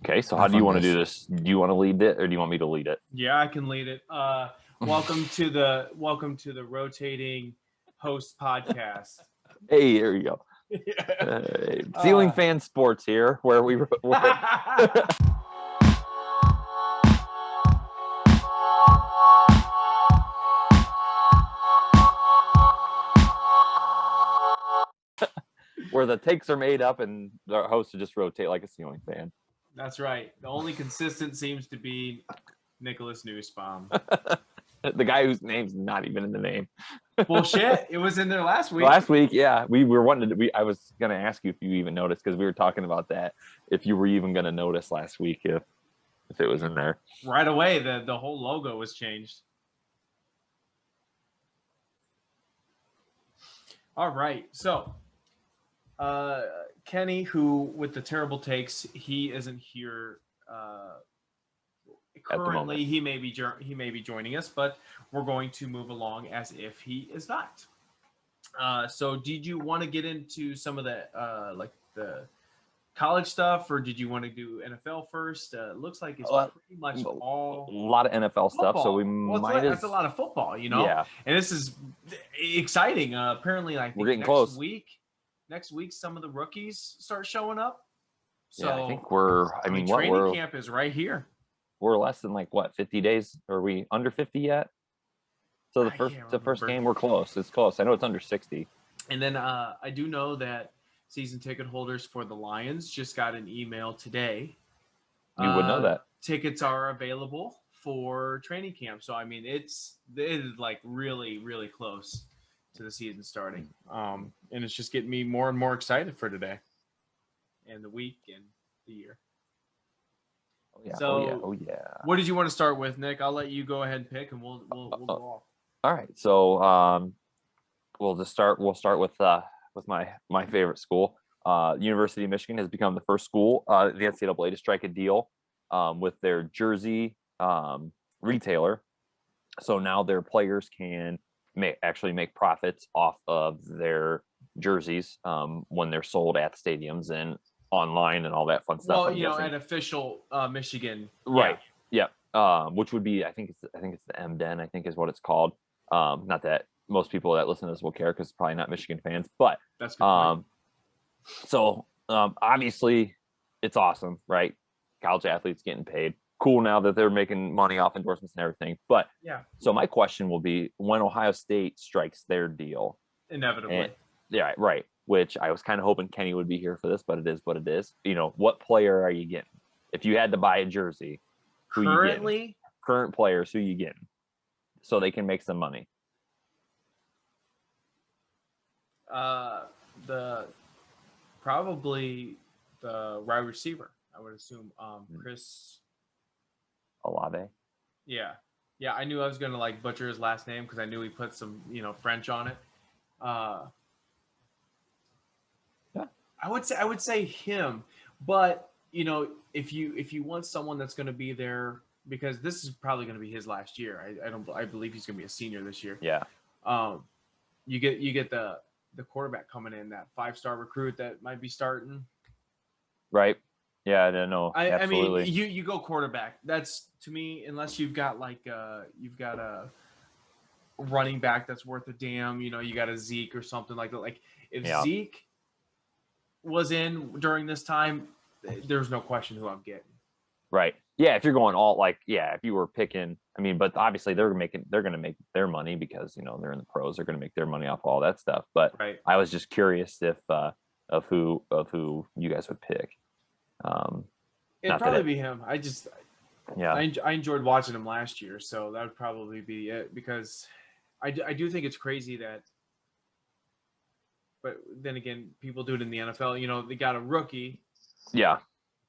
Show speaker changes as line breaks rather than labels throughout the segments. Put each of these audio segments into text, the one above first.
Okay, so how do you want to do this? Do you want to lead it or do you want me to lead it?
Yeah, I can lead it. Welcome to the rotating host podcast.
Hey, here you go. Ceiling Fan Sports here, where we where the takes are made up and the hosts just rotate like a ceiling fan.
That's right. The only consistent seems to be Nicholas Nussbaum.
The guy whose name's not even in the name.
Bullshit. It was in there last week.
Last week, yeah. We were wanting to I was gonna ask you if you even noticed, because we were talking about that, if you were even gonna notice last week if it was in there.
Right away, the whole logo was changed. All right. So Kenny, who with the terrible takes, he isn't here currently. He may be joining us, but we're going to move along as if he is not. So did you want to get into some of the like the college stuff, or did you want to do NFL first? Looks like it's pretty much all
a lot of NFL stuff, so we
that's a lot of football,
Yeah.
And this is exciting. Apparently, I think
we're getting close.
Next week, some of the rookies start showing up. So
yeah, I think training
camp is right here.
We're less than 50 days. Are we under 50 yet? So the first game, we're close. It's close. I know it's under 60.
And then I do know that season ticket holders for the Lions just got an email today.
You would know that.
Tickets are available for training camp. So, I mean, it is like really, really close to the season starting. And it's just getting me more and more excited for today and the week and the year.
Oh, yeah.
So,
oh yeah.
What did you want to start with, Nick? I'll let you go ahead and pick, and we'll go off.
All right. So we'll start with my favorite school. University of Michigan has become the first school the NCAA to strike a deal with their jersey retailer. So now their players can actually make profits off of their jerseys when they're sold at stadiums and online and all that fun stuff.
Well, at official Michigan,
right? Yeah. Which would be, I think it's the MDen, I think is what it's called. Not that most people that listen to this will care, because it's probably not Michigan fans, but
that's good.
So obviously it's awesome, right? College athletes getting paid. Cool now that they're making money off endorsements and everything. But yeah. So my question will be, when Ohio State strikes their deal,
inevitably.
Yeah, right. Which I was kind of hoping Kenny would be here for this, but it is what it is. What player are you getting? If you had to buy a jersey, current players, who you getting? So they can make some money.
Probably the wide receiver, I would assume. Chris
Olave.
Yeah. I knew I was gonna butcher his last name because I knew he put some French on it.
Yeah. I
would say him, but if you want someone that's going to be there, because this is probably going to be his last year. I believe he's going to be a senior this year.
Yeah.
You get the quarterback coming in, that 5-star recruit that might be starting.
Right. Yeah, I don't know.
Absolutely. I mean, you go quarterback. That's, to me, unless you've got a running back that's worth a damn. You got a Zeke or something like that. Like if Zeke was in during this time, there's no question who I'm getting.
Right. Yeah. If you're going if you were picking, but obviously they're going to make their money because, they're in the pros, they're going to make their money off all that stuff. But
right.
I was just curious of who you guys would pick.
It'd probably be him. I enjoyed watching him last year, so that would probably be it, because I do think it's crazy that, but then again, people do it in the NFL. They got a rookie.
Yeah.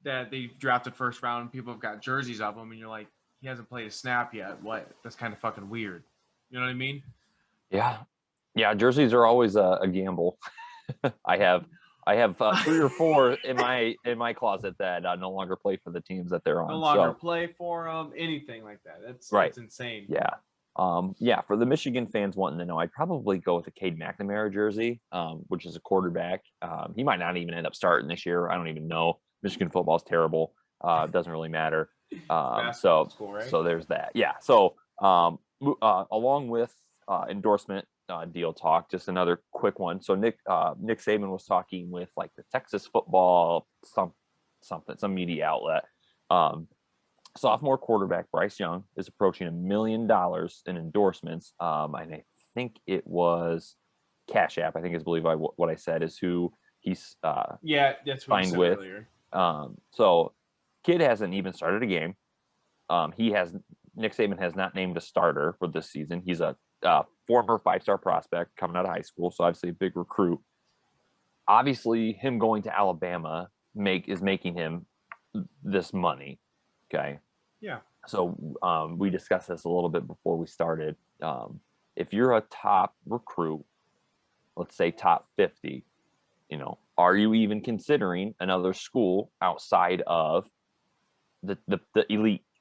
That they drafted first round, and people have got jerseys of him, and you're like, he hasn't played a snap yet. What? That's kind of fucking weird. You know what I mean?
Yeah. Yeah. Jerseys are always a gamble. I have 3 or 4 in my closet that no longer play for the teams that they're on.
No longer play for anything like that. That's insane.
Yeah. For the Michigan fans wanting to know, I'd probably go with a Cade McNamara jersey, which is a quarterback. He might not even end up starting this year. I don't even know. Michigan football is terrible. Doesn't really matter.
Basketball school, right?
So there's that. Yeah. So along with endorsement deal talk, just another quick one. So Nick Saban was talking with like the Texas football some media outlet. Sophomore quarterback Bryce Young is approaching $1 million in endorsements. And I think it was Cash App, I think is believe what I said is who he's
that's what you
signed
said
with.
Earlier.
So kid hasn't even started a game. Nick Saban has not named a starter for this season. He's a former 5-star prospect coming out of high school, so obviously a big recruit. Obviously, him going to Alabama is making him this money. Okay.
Yeah.
So we discussed this a little bit before we started. If you're a top recruit, let's say top 50, are you even considering another school outside of the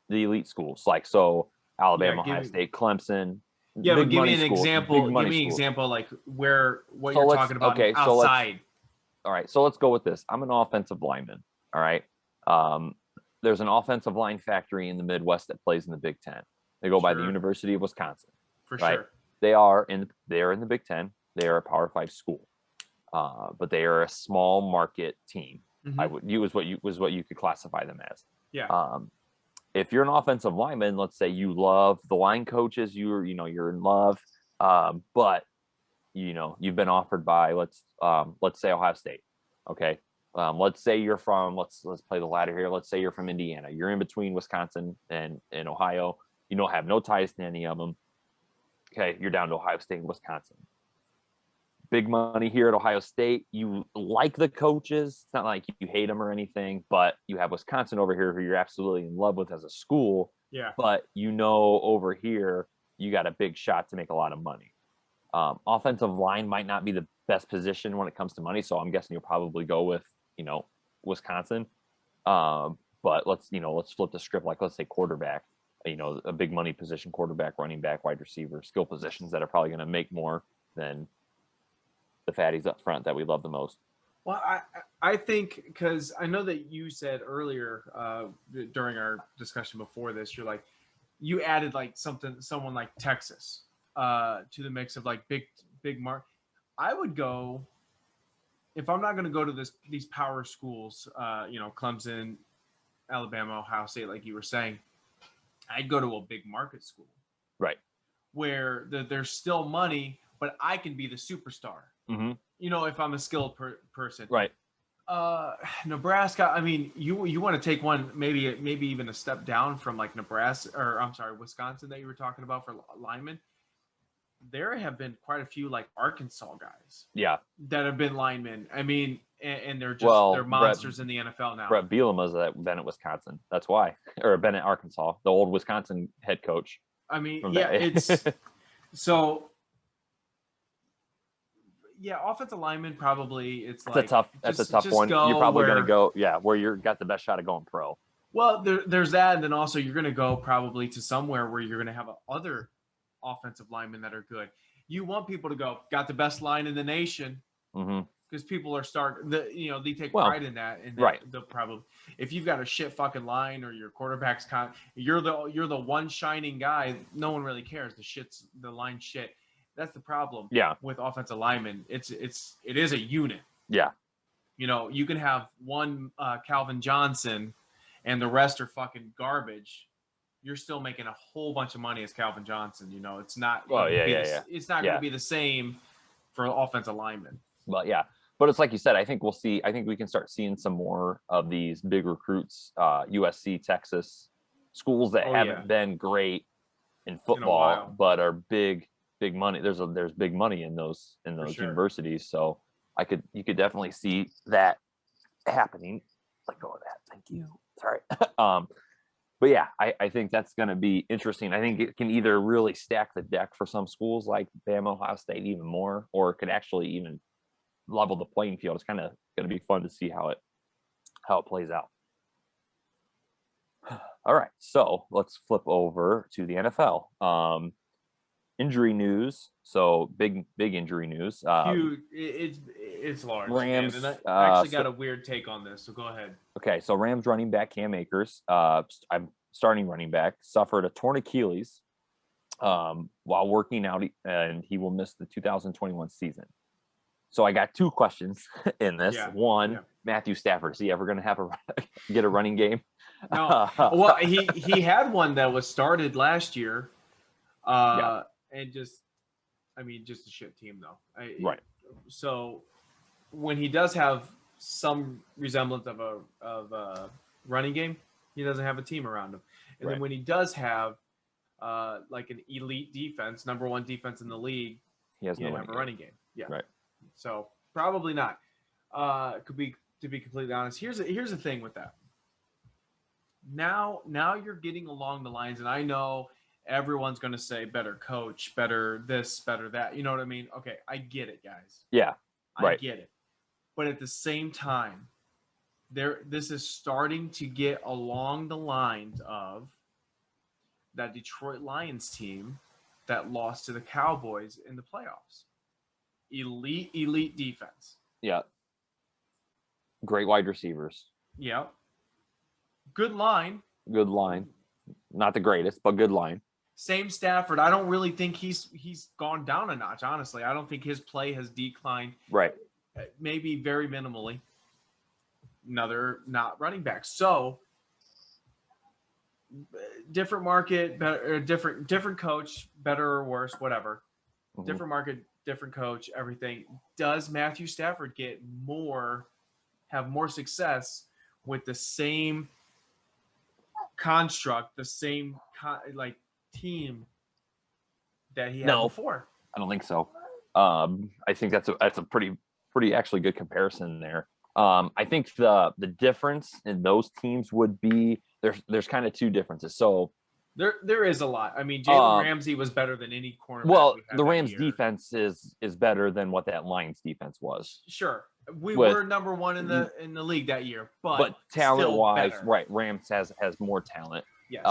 elite schools? Like, so Alabama, Ohio State, Clemson.
Yeah, but give me an
schools,
example. Give me an example, like what you're talking about outside.
All right, so let's go with this. I'm an offensive lineman. All right. There's an offensive line factory in the Midwest that plays in the Big Ten. They go by the University of Wisconsin.
For sure.
They're in the Big Ten. They are a Power 5 school, but they are a small market team. Mm-hmm. I would use what you could classify them as.
Yeah.
If you're an offensive lineman, let's say you love the line coaches, you're in love, but you've been offered by let's say Ohio State. Okay. Let's say you're from let's play the ladder here. Let's say you're from Indiana. You're in between Wisconsin and Ohio. You don't have no ties to any of them. Okay, you're down to Ohio State and Wisconsin. Big money here at Ohio State. You like the coaches. It's not like you hate them or anything, but you have Wisconsin over here who you're absolutely in love with as a school.
Yeah.
But over here, you got a big shot to make a lot of money. Offensive line might not be the best position when it comes to money, so I'm guessing you'll probably go with Wisconsin. But let's flip the script. Like, let's say quarterback. A big money position, quarterback, running back, wide receiver, skill positions that are probably going to make more than the fatties up front that we love the most.
Well, I think, because I know that you said earlier during our discussion before this, you're like, you added like someone like Texas to the mix of like big mark. I would go, if I'm not going to go to these power schools, Clemson, Alabama, Ohio State, like you were saying, I'd go to a big market school.
Right.
Where there's still money, but I can be the superstar.
Mm-hmm.
If I'm a skilled person.
Right.
Nebraska, I mean, you want to take one, maybe even a step down from like Nebraska, or I'm sorry, Wisconsin that you were talking about for linemen. There have been quite a few like Arkansas guys.
Yeah.
That have been linemen. I mean, and they're just they're monsters in the NFL now.
Brett Bielema's been at Wisconsin. That's why, or been at Arkansas, the old Wisconsin head coach.
I mean, yeah, it's so. Yeah, offensive lineman probably that's
a tough one. You're probably going to go, where you're got the best shot of going pro.
Well, there's that, and then also you're going to go probably to somewhere where you're going to have other offensive linemen that are good. You want people to go, got the best line in the nation, because people are they take pride in that. And
right.
The problem, if you've got a shit fucking line or your quarterback's you're the one shining guy, no one really cares. The line shit. That's the problem.
Yeah.
With offensive linemen, it is a unit.
Yeah.
You can have one Calvin Johnson, and the rest are fucking garbage. You're still making a whole bunch of money as Calvin Johnson. It's not. It's not going to be the same for offensive linemen.
Well, yeah, but it's like you said. I think we can start seeing some more of these big recruits, USC, Texas schools that haven't been great in football, but are big money. There's big money in those universities. So you could definitely see that happening. Let go of that. Thank you. Sorry. But yeah, I think that's going to be interesting. I think it can either really stack the deck for some schools like Bama, Ohio State even more, or it could actually even level the playing field. It's kind of going to be fun to see how it plays out. All right, so let's flip over to the NFL. injury news. So big injury news.
Huge. It's large.
Rams.
And I actually got a weird take on this, so go ahead.
Okay, so Rams running back Cam Akers, I'm starting running back, suffered a torn Achilles while working out, and he will miss the 2021 season. So I got two questions in this. One, Matthew Stafford, is he ever going to have get a running game?
No. Well, he had one that was started last year, and just a shit team though.
Right.
So when he does have some resemblance of a running game, he doesn't have a team around him. And then when he does have like an elite defense, number one defense in the league,
he has no
running game. Yeah.
Right.
So probably not. To be completely honest, here's the thing with that. Now you're getting along the lines, and I know everyone's going to say better coach, better this, better that. You know what I mean? Okay, I get it, guys.
Yeah. Right.
I get it. But at the same time, this is starting to get along the lines of that Detroit Lions team that lost to the Cowboys in the playoffs. Elite defense.
Yeah. Great wide receivers.
Yeah. Good line.
Good line. Not the greatest, but good line.
Same Stafford. I don't really think he's gone down a notch, honestly. I don't think his play has declined.
Right.
Maybe very minimally. Another not running back. So different market, better, different coach, better or worse, whatever. Mm-hmm. Different market, different coach, everything. Does Matthew Stafford have more success with the same construct, the same team that he had before?
I don't think so. I think that's a pretty actually good comparison there. I think the difference in those teams would be there's kind of two differences. So
there is a lot. I mean, Jalen Ramsey was better than any cornerback.
Well, the Rams defense is better than what that Lions defense was.
Sure. We were number one in the league that year, but
talent wise, right, Rams has more talent.
Yes.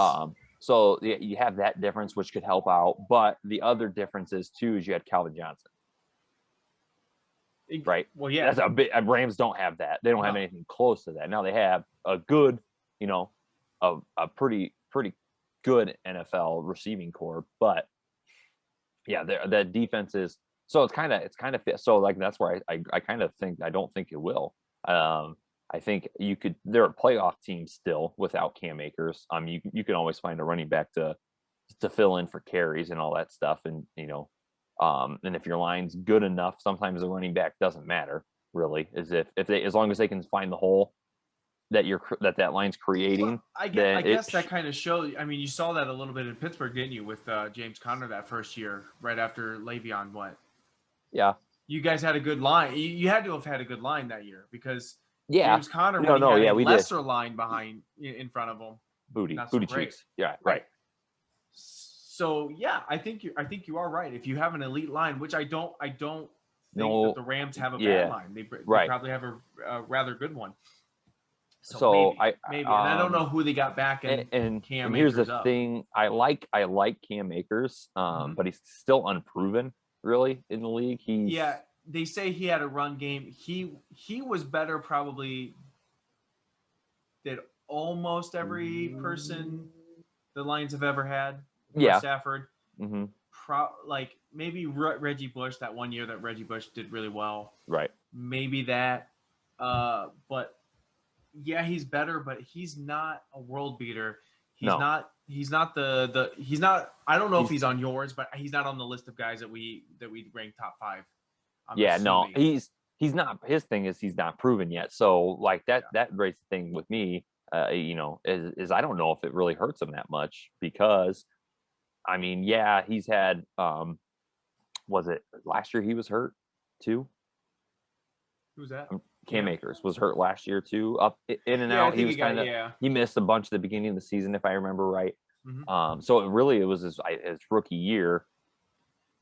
So you have that difference, which could help out. But the other difference is too is you had Calvin Johnson. Right.
Well, yeah.
That's a bit. Rams don't have that. They don't have anything close to that. Now they have a good, a pretty good NFL receiving core, but yeah, that defense is. So it's kind of fit. So like that's where I kind of think I don't think it will. I think they're a playoff team still without Cam Akers. You can always find a running back to fill in for carries and all that stuff, and and if your line's good enough, sometimes the running back doesn't matter really. As long as they can find the hole that line's creating.
Well, I guess that kind of shows. I mean, you saw that a little bit in Pittsburgh, didn't you, with James Conner that first year, right after Le'Veon went.
Yeah.
You guys had a good line. You had to have had a good line that year because
James
Conner had a lesser line in front of him.
Booty cheeks. Yeah, right.
So yeah, I think you are right. If you have an elite line, which I don't think that the Rams have a bad line. They probably have a rather good one. So maybe. And I don't know who they got back and Cam.
And here's the thing: I like Cam Akers, but he's still unproven. Really, in the league,
they say he had a run game. He was better probably than almost every person the Lions have ever had. Stafford.
Mm-hmm.
Maybe Reggie Bush that one year that Reggie Bush did really well.
Right.
Maybe that. But yeah, he's better, but he's not a world beater. He's not I don't know if he's on yours, but he's not on the list of guys that we rank top 5.
He's not. His thing is he's not proven yet. So like that raises the thing with me, is I don't know if it really hurts him that much because, I mean, he's had was it last year he was hurt too?
Who's that?
Cam Akers was hurt last year too, up in and out. He was he missed a bunch at the beginning of the season, if I remember right. Mm-hmm. So it was his rookie year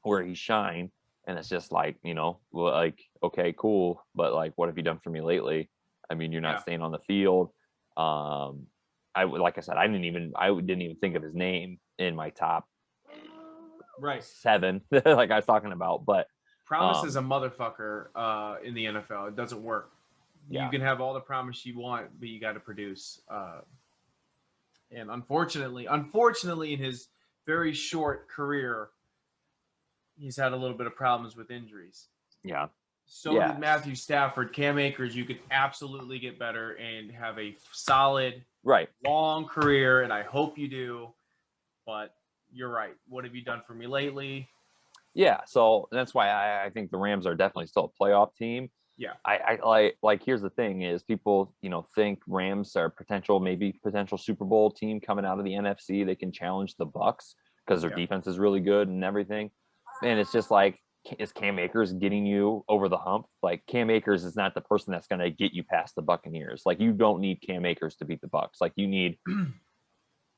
where he shined, and it's just like, okay, cool, but like, what have you done for me lately? I mean, you're not staying on the field. Like I said, I didn't even think of his name in my top
Right.
7, like I was talking about. But
promise is a motherfucker in the NFL. It doesn't work.
Yeah.
You can have all the promise you want, but you got to produce. And unfortunately, in his very short career, he's had a little bit of problems with injuries.
Yeah.
So did Matthew Stafford. Cam Akers, you could absolutely get better and have a solid, long career, and I hope you do. But you're right. What have you done for me lately?
Yeah, so that's why I think the Rams are definitely still a playoff team.
Yeah.
I like here's the thing is people, think Rams are potential Super Bowl team coming out of the NFC. They can challenge the Bucks because their defense is really good and everything. And it's just like, is Cam Akers getting you over the hump? Like, Cam Akers is not the person that's going to get you past the Buccaneers. Like, you don't need Cam Akers to beat the Bucks. Like, you need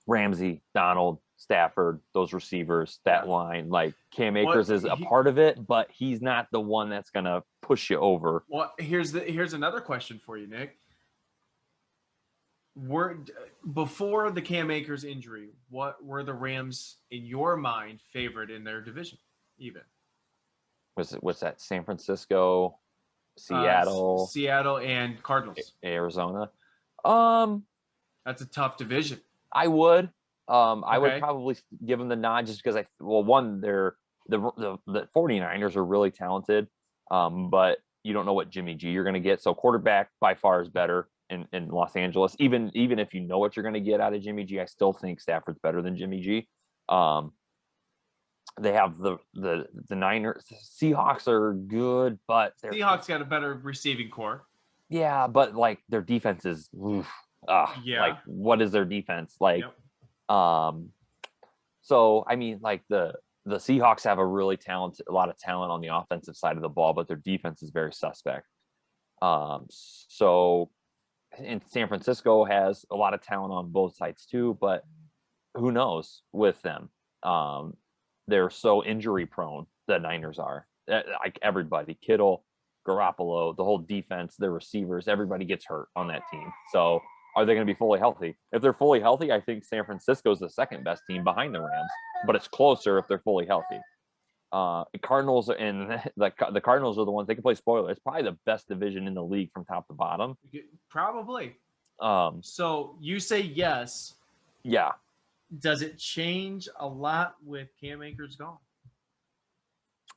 Ramsey, Donald, Stafford, those receivers, that line. Like, Cam Akers is a part of it, but he's not the one that's going to push you over.
Well, here's another question for you, Nick. Before the Cam Akers injury, what were the Rams in your mind favored in their division? Even
what's that? San Francisco, Seattle,
and Cardinals,
Arizona.
That's a tough division.
I would. I would probably give them the nod just because they're the 49ers are really talented, but you don't know what Jimmy G you're going to get. So quarterback by far is better in Los Angeles. Even if you know what you're going to get out of Jimmy G, I still think Stafford's better than Jimmy G. They have the Niners. Seahawks are good, but
Seahawks got a better receiving core.
Yeah, but like their defense is like what is their defense like? So I mean, like the Seahawks have a lot of talent on the offensive side of the ball, but their defense is very suspect. So and San Francisco has a lot of talent on both sides too, but who knows with them? They're so injury prone. The Niners are, like everybody, Kittle, Garoppolo, the whole defense, their receivers, everybody gets hurt on that team. So are they going to be fully healthy? If they're fully healthy, I think San Francisco is the second best team behind the Rams, but it's closer if they're fully healthy. Cardinals and the Cardinals are the ones they can play spoiler. It's probably the best division in the league from top to bottom.
Probably. So you say yes.
Yeah.
Does it change a lot with Cam Akers gone?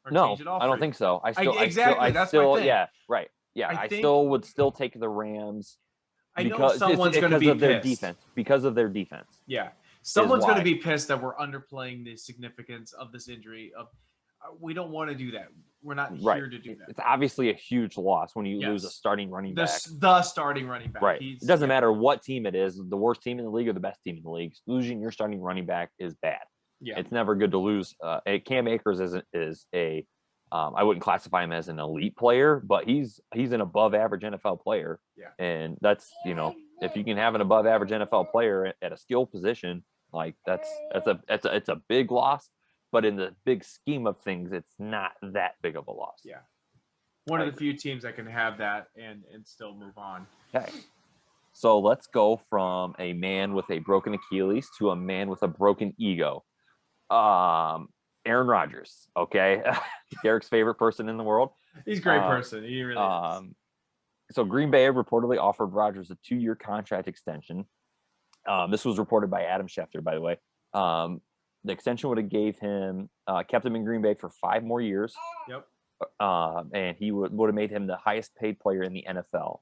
No, I don't think so. I still yeah, right. Yeah, I still would take the Rams.
I know someone's going to be pissed.
Because of their defense.
Yeah. Someone's going to be pissed that we're underplaying the significance of this injury. We don't want to do that. We're not here to do that.
It's obviously a huge loss when you lose a starting running back.
The starting running back.
Right. It doesn't matter what team it is, the worst team in the league or the best team in the league. Losing your starting running back is bad. Yeah. It's never good to lose. Cam Akers is a I wouldn't classify him as an elite player, but he's an above average NFL player.
Yeah.
And that's, if you can have an above average NFL player at a skill position, like it's a big loss. But in the big scheme of things, it's not that big of a loss.
Yeah. One of the few teams that can have that and still move on.
Okay. So let's go from a man with a broken Achilles to a man with a broken ego. Aaron Rodgers. Okay. Derek's favorite person in the world.
He's a great person. He really is.
So Green Bay reportedly offered Rodgers a 2-year contract extension. This was reported by Adam Schefter, by the way. The extension would have kept him in Green Bay for 5 more years.
Yep.
And he would have made him the highest paid player in the NFL.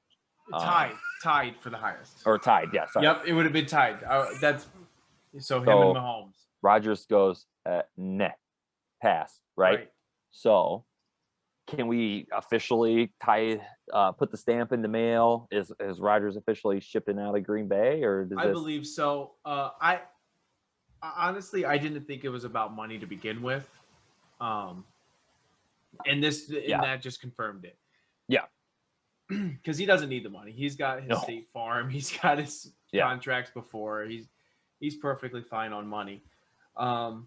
Tied for the highest.
Or tied, yeah. Sorry.
Yep, it would have been tied. So him and Mahomes.
Rodgers goes, pass, right? So can we officially put the stamp in the mail? Is Rodgers officially shipping out of Green Bay, or
I believe so. Honestly, I didn't think it was about money to begin with. And that just confirmed it.
Yeah.
Because he doesn't need the money. He's got his State Farm. He's got his contracts before. He's perfectly fine on money. I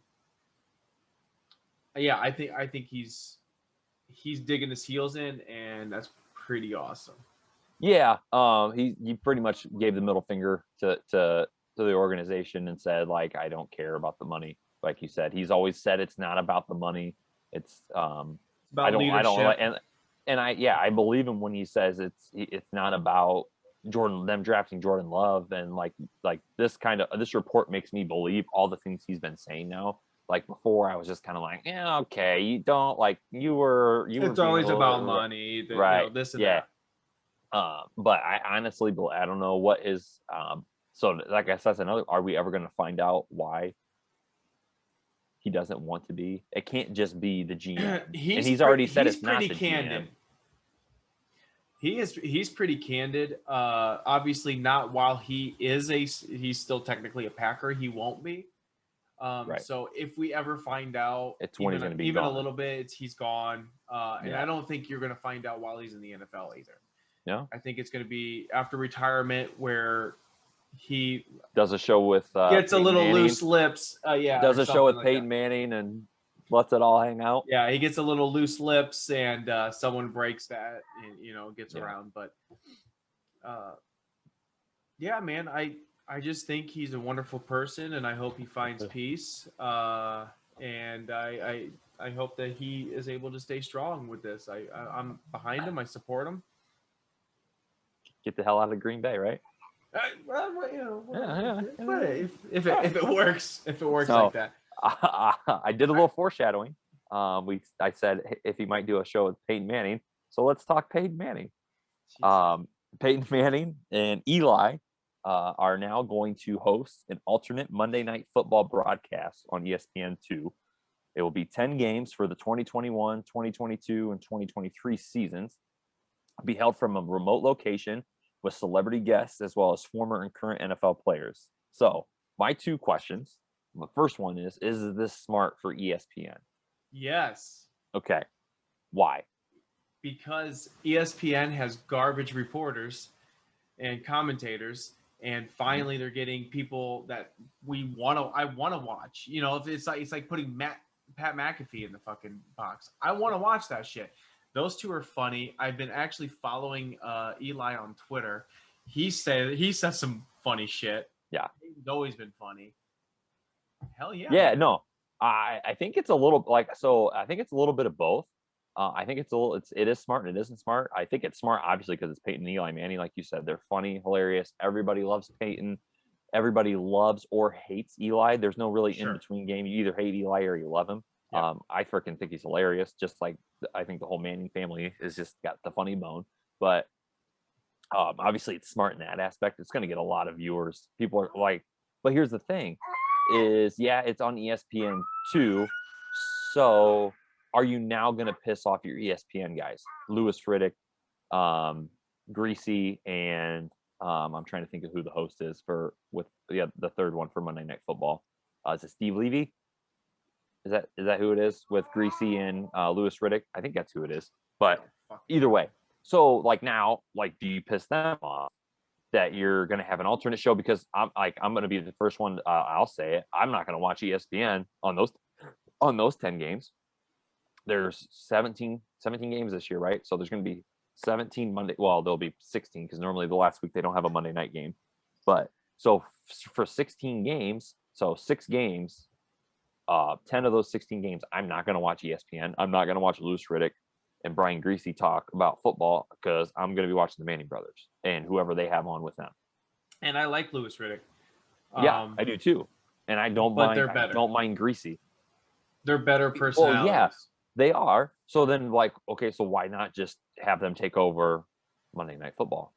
think he's digging his heels in, and that's pretty awesome.
Yeah. He pretty much gave the middle finger to the organization and said, like, I don't care about the money. like you said, he's always said it's not about the money. It's
About
I don't like,
leadership.
and I believe him when he says it's not about them drafting Jordan Love, and like this report makes me believe all the things he's been saying now. Like before, I was just kind of like, yeah, okay, you don't like you were
It's
being
always
a little,
about money,
right,
this and
yeah.
that.
But I honestly, I don't know what is. So like I said, that's another. Are we ever going to find out why he doesn't want to be? It can't just be the GM, and he's already said it's not the
candid.
GM.
He's pretty candid. Obviously not while he's still technically a Packer. He won't be.
Right.
So if we ever find out,
It's when he's going to be
even
gone.
a little bit, he's gone. And
Yeah.
I don't think you're going to find out while he's in the NFL either.
No,
I think it's going to be after retirement where he
does a show with
gets a
Peyton
little
Manning.
loose lips. Yeah,
Does
or
a show with
something like
Peyton
that.
Manning and lets it all hang out.
Yeah, he gets a little loose lips, and someone breaks that, and gets
Yeah.
around. But yeah, man, I just think he's a wonderful person, and I hope he finds peace. And I hope that he is able to stay strong with this. I'm behind him. I support him.
Get the hell out of Green Bay, right?
Yeah.
Yeah.
If it works,
So,
like that.
I did a little foreshadowing. I said if he might do a show with Peyton Manning. So let's talk Peyton Manning. Peyton Manning and Eli are now going to host an alternate Monday Night Football broadcast on ESPN2. It will be 10 games for the 2021, 2022, and 2023 seasons. It'll be held from a remote location with celebrity guests as well as former and current NFL players. So my two questions. The first one is this smart for ESPN?
Yes.
Okay. Why?
Because ESPN has garbage reporters and commentators, and finally they're getting people that I want to watch. If it's like putting Pat McAfee in the fucking box. I want to watch that shit. Those two are funny. I've been actually following Eli on Twitter. He says some funny shit.
Yeah.
He's always been funny. Hell yeah.
Yeah, no. I think it's a little I think it's a little bit of both. I think it is smart and it isn't smart. I think it's smart, obviously, because it's Peyton and Eli Manning. Like you said, they're funny, hilarious. Everybody loves Peyton. Everybody loves or hates Eli. There's no really in between game. You either hate Eli or you love him. Yeah. I freaking think he's hilarious. Just like I think the whole Manning family is just got the funny bone. But obviously, it's smart in that aspect. It's going to get a lot of viewers. People are like, but here's the thing: it's on ESPN2. So are you now going to piss off your ESPN guys, Louis Riddick, Greasy, and I'm trying to think of who the host is the third one for Monday Night Football. Is it Steve Levy? Is that who it is with Greasy and Louis Riddick? I think that's who it is. But either way, so now, do you piss them off that you're going to have an alternate show? Because I'm going to be the first one. I'll say it. I'm not going to watch ESPN on those 10 games. There's 17 games this year, right? So there's going to be 17 Monday. Well, there'll be 16 because normally the last week they don't have a Monday night game. But so for 16 games, so 6 games, 10 of those 16 games, I'm not going to watch ESPN. I'm not going to watch Louis Riddick and Brian Greasy talk about football because I'm going to be watching the Manning brothers and whoever they have on with them.
And I like Louis Riddick.
Yeah, I do too. And I don't mind Greasy.
They're better personalities.
Well, yeah, they are. So then, okay, so why not just have them take over Monday Night Football?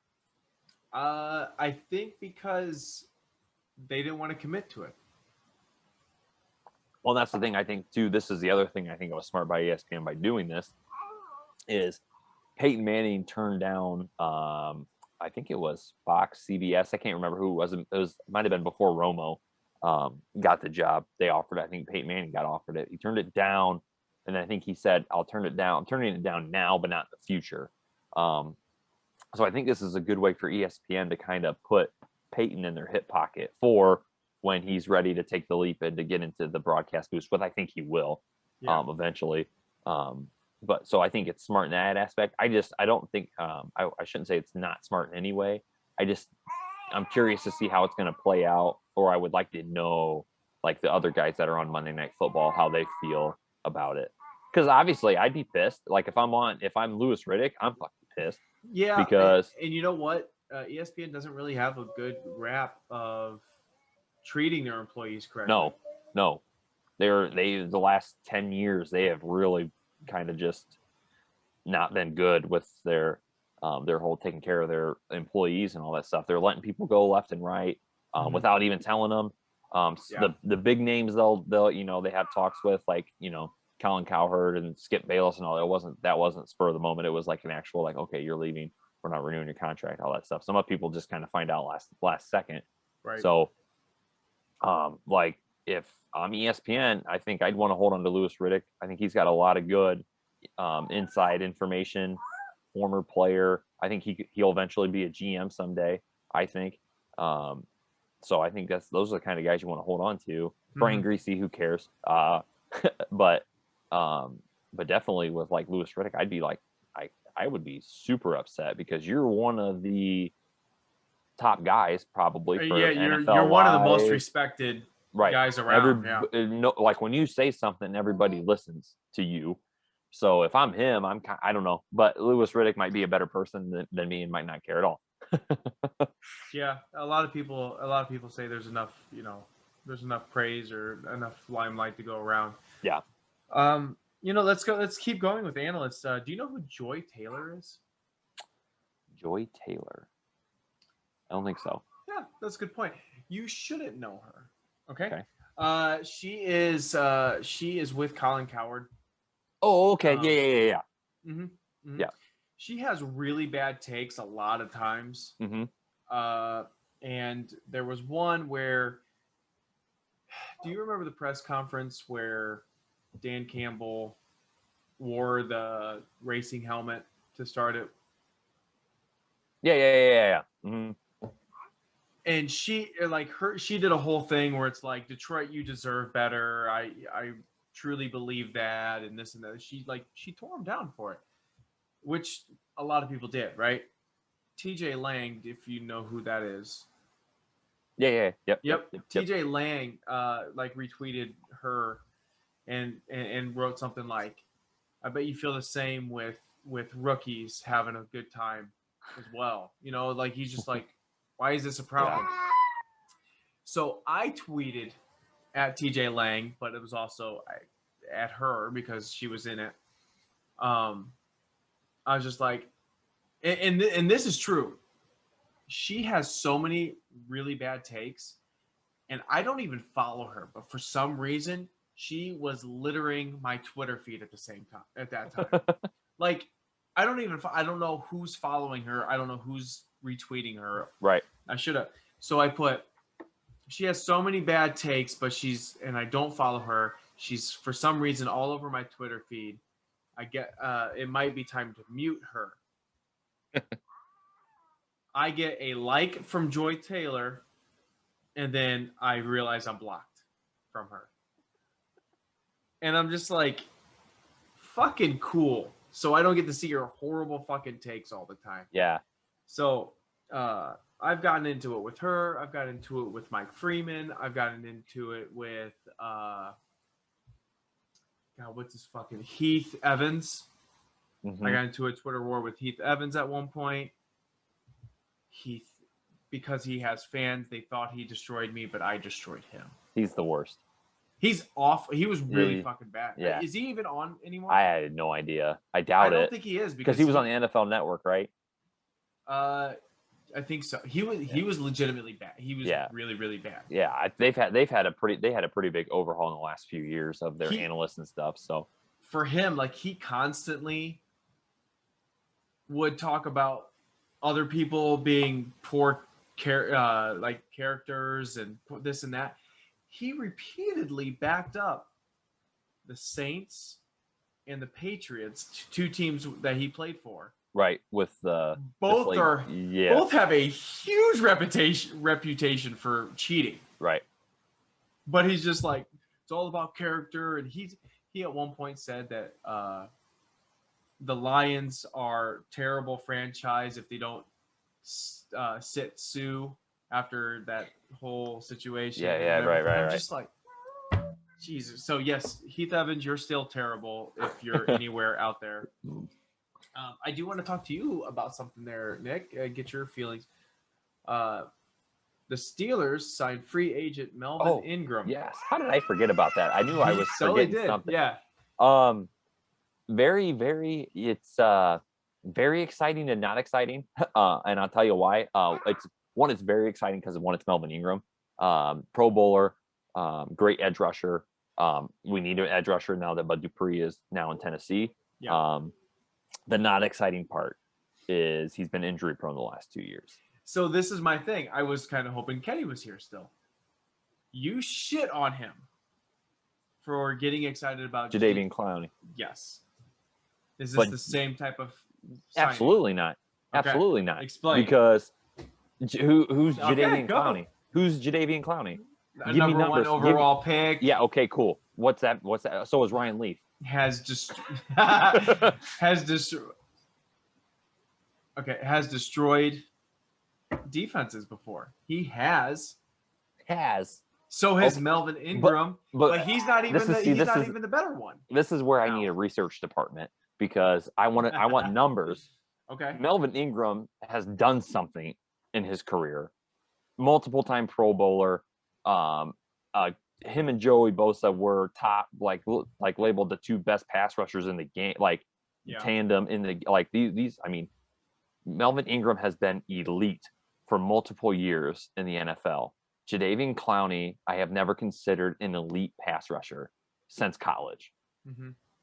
I think because they didn't want to commit to it.
Well, that's the thing. I think too. This is the other thing I think was smart by ESPN by doing this. Is Peyton Manning turned down? I think it was Fox, CBS. I can't remember who it was. Might have been before Romo got the job. They offered it. I think Peyton Manning got offered it. He turned it down, and I think he said, "I'll turn it down. I'm turning it down now, but not in the future." So I think this is a good way for ESPN to kind of put Peyton in their hip pocket for when he's ready to take the leap and to get into the broadcast booth, but I think he will eventually. But so I think it's smart in that aspect. I don't think I shouldn't say it's not smart in any way. I'm curious to see how it's going to play out, or I would like to know like the other guys that are on Monday Night Football, how they feel about it. Because obviously I'd be pissed. Like if I'm Louis Riddick, I'm fucking pissed.
Yeah,
because
and you know what? ESPN doesn't really have a good rap of treating their employees correctly.
No, the last 10 years they have really kind of just not been good with their whole taking care of their employees and all that stuff. They're letting people go left and right without even telling them. The big names they'll they have talks with, like Colin Cowherd and Skip Bayless and all. That wasn't spur of the moment. It was like an actual like, okay, you're leaving, we're not renewing your contract, all that stuff. Some of people just kind of find out last second.
Right.
So like if I'm ESPN, I think I'd want to hold on to Louis Riddick. I think he's got a lot of good inside information, former player. I think he'll eventually be a GM someday, I think. So I think those are the kind of guys you want to hold on to. Brian Greasy, who cares? But definitely with like Louis Riddick, I'd be like, I would be super upset because you're one of the top guys probably for NFL.
You're one of the most respected guys around.
Like when you say something, everybody listens to you. So if I'm him, I don't know, but Louis Riddick might be a better person than me and might not care at all.
Yeah, a lot of people say there's enough praise or enough limelight to go around.
Yeah.
Let's keep going with analysts. Do you know who Joy Taylor is? Joy
Taylor? I don't think so.
Yeah, that's a good point. You shouldn't know her. Okay. She is with Colin Cowherd.
Oh, okay. Yeah.
Mm-hmm.
Yeah.
She has really bad takes a lot of times.
Mm-hmm.
And there was one where, do you remember the press conference where Dan Campbell wore the racing helmet to start it?
Yeah. Mm-hmm.
And she did a whole thing where it's like, Detroit, you deserve better. I truly believe that, and this and that. She tore him down for it, which a lot of people did, right? TJ Lang, if you know who that is.
Yeah. Yep.
TJ Lang retweeted her and wrote something like, I bet you feel the same with rookies having a good time as well. He's just like, why is this a problem? Yeah. So I tweeted at TJ Lang, but it was also at her because she was in it. I was just like, and this is true. She has so many really bad takes, and I don't even follow her, but for some reason, she was littering my Twitter feed at that time. Like, I don't know who's following her. I don't know who's retweeting her.
Right.
I should have. So I put, she has so many bad takes, but and I don't follow her. She's for some reason all over my Twitter feed. I get, it might be time to mute her. I get a like from Joy Taylor, and then I realize I'm blocked from her. And I'm just like, fucking cool. So I don't get to see her horrible fucking takes all the time.
Yeah.
So I've gotten into it with her. I've gotten into it with Mike Freeman. I've gotten into it with what's his fucking Heath Evans. Mm-hmm. I got into a Twitter war with Heath Evans at one point. Because he has fans, they thought he destroyed me, but I destroyed him.
He's the worst.
He's awful. He was really fucking bad.
Yeah.
Is he even on anymore?
I had no idea. I doubt it.
I don't think he is
because he was on the NFL Network, right?
I think so. He was legitimately bad. He was really, really bad.
Yeah, they had a pretty big overhaul in the last few years of their analysts and stuff. So
for him, like, he constantly would talk about other people being poor characters and this and that. He repeatedly backed up the Saints and the Patriots, two teams that he played for.
Right, with
both have a huge reputation for cheating.
Right.
But he's just like, it's all about character, and he at one point said that the Lions are terrible franchise if they don't sit Sue after that whole situation.
Yeah, right.
I'm just like, Jesus. So yes, Heath Evans, you're still terrible if you're anywhere out there. I do want to talk to you about something there, Nick. Get your feelings. The Steelers signed free agent Melvin Ingram.
Yes. How did I forget about that? I knew I was forgetting something.
Yeah.
Very, very. It's very exciting and not exciting, and I'll tell you why. It's very exciting because it's Melvin Ingram, Pro Bowler, great edge rusher. We need an edge rusher now that Bud Dupree is now in Tennessee.
Yeah.
The not exciting part is he's been injury prone the last 2 years.
So this is my thing. I was kind of hoping Kenny was here still. You shit on him for getting excited about
Jadeveon Clowney.
Yes. Is this the same type of signing?
Absolutely not.
Okay.
Absolutely not.
Explain.
Because who's Jadeveon Clowney? Who's Jadeveon Clowney?
Give me numbers. 1 overall pick.
Yeah, okay, cool. What's that? So is Ryan Leaf.
Has destroyed defenses before. He has. So has Melvin Ingram, but he's not even the better one.
This is where I need a research department because I want numbers.
Okay.
Melvin Ingram has done something in his career. Multiple time Pro Bowler. Him and Joey Bosa were top, like labeled the 2 best pass rushers in the game, tandem in the these. I mean, Melvin Ingram has been elite for multiple years in the NFL. Jadeveon Clowney, I have never considered an elite pass rusher since college,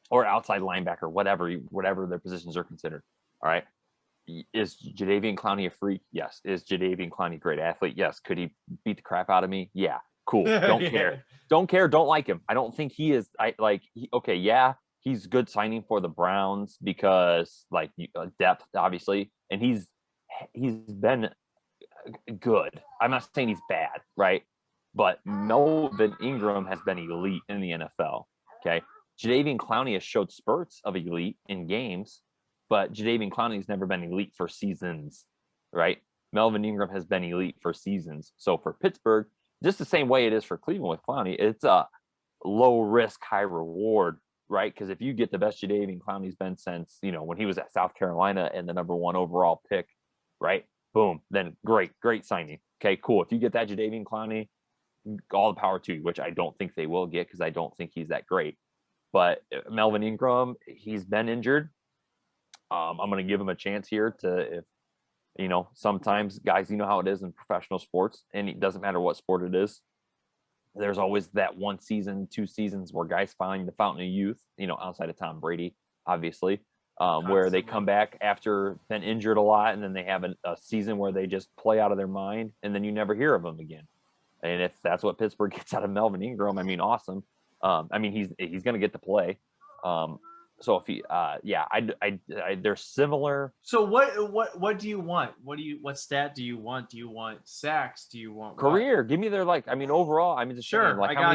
or outside linebacker, whatever their positions are considered. All right. Is Jadeveon Clowney a freak? Yes. Is Jadeveon Clowney a great athlete? Yes. Could he beat the crap out of me? Yeah. Cool. Don't care. Don't care. Don't like him. I don't think he is. He's good signing for the Browns because depth, obviously, and he's been good. I'm not saying he's bad, right? But Melvin Ingram has been elite in the NFL. Okay. Jadeveon Clowney has showed spurts of elite in games, but Jadeveon Clowney has never been elite for seasons, right? Melvin Ingram has been elite for seasons. So for Pittsburgh, just the same way it is for Cleveland with Clowney, it's a low risk, high reward, right? Because if you get the best Jadeveon Clowney's been since, when he was at South Carolina and the number 1 overall pick, right? Boom, then great signing. Okay, cool. If you get that Jadeveon Clowney, all the power to you, which I don't think they will get because I don't think he's that great. But Melvin Ingram, he's been injured. I'm going to give him a chance here to, sometimes guys, how it is in professional sports, and it doesn't matter what sport it is. There's always that 1 season, 2 seasons where guys find the fountain of youth, outside of Tom Brady, obviously, where they come back after been injured a lot, and then they have a season where they just play out of their mind, and then you never hear of them again. And if that's what Pittsburgh gets out of Melvin Ingram, I mean, awesome. He's going to get to play. So if he, they're similar.
So what do you want? What stat do you want? Do you want sacks? Do you want
career? Give me their overall. I mean, just
sure.
Saying, how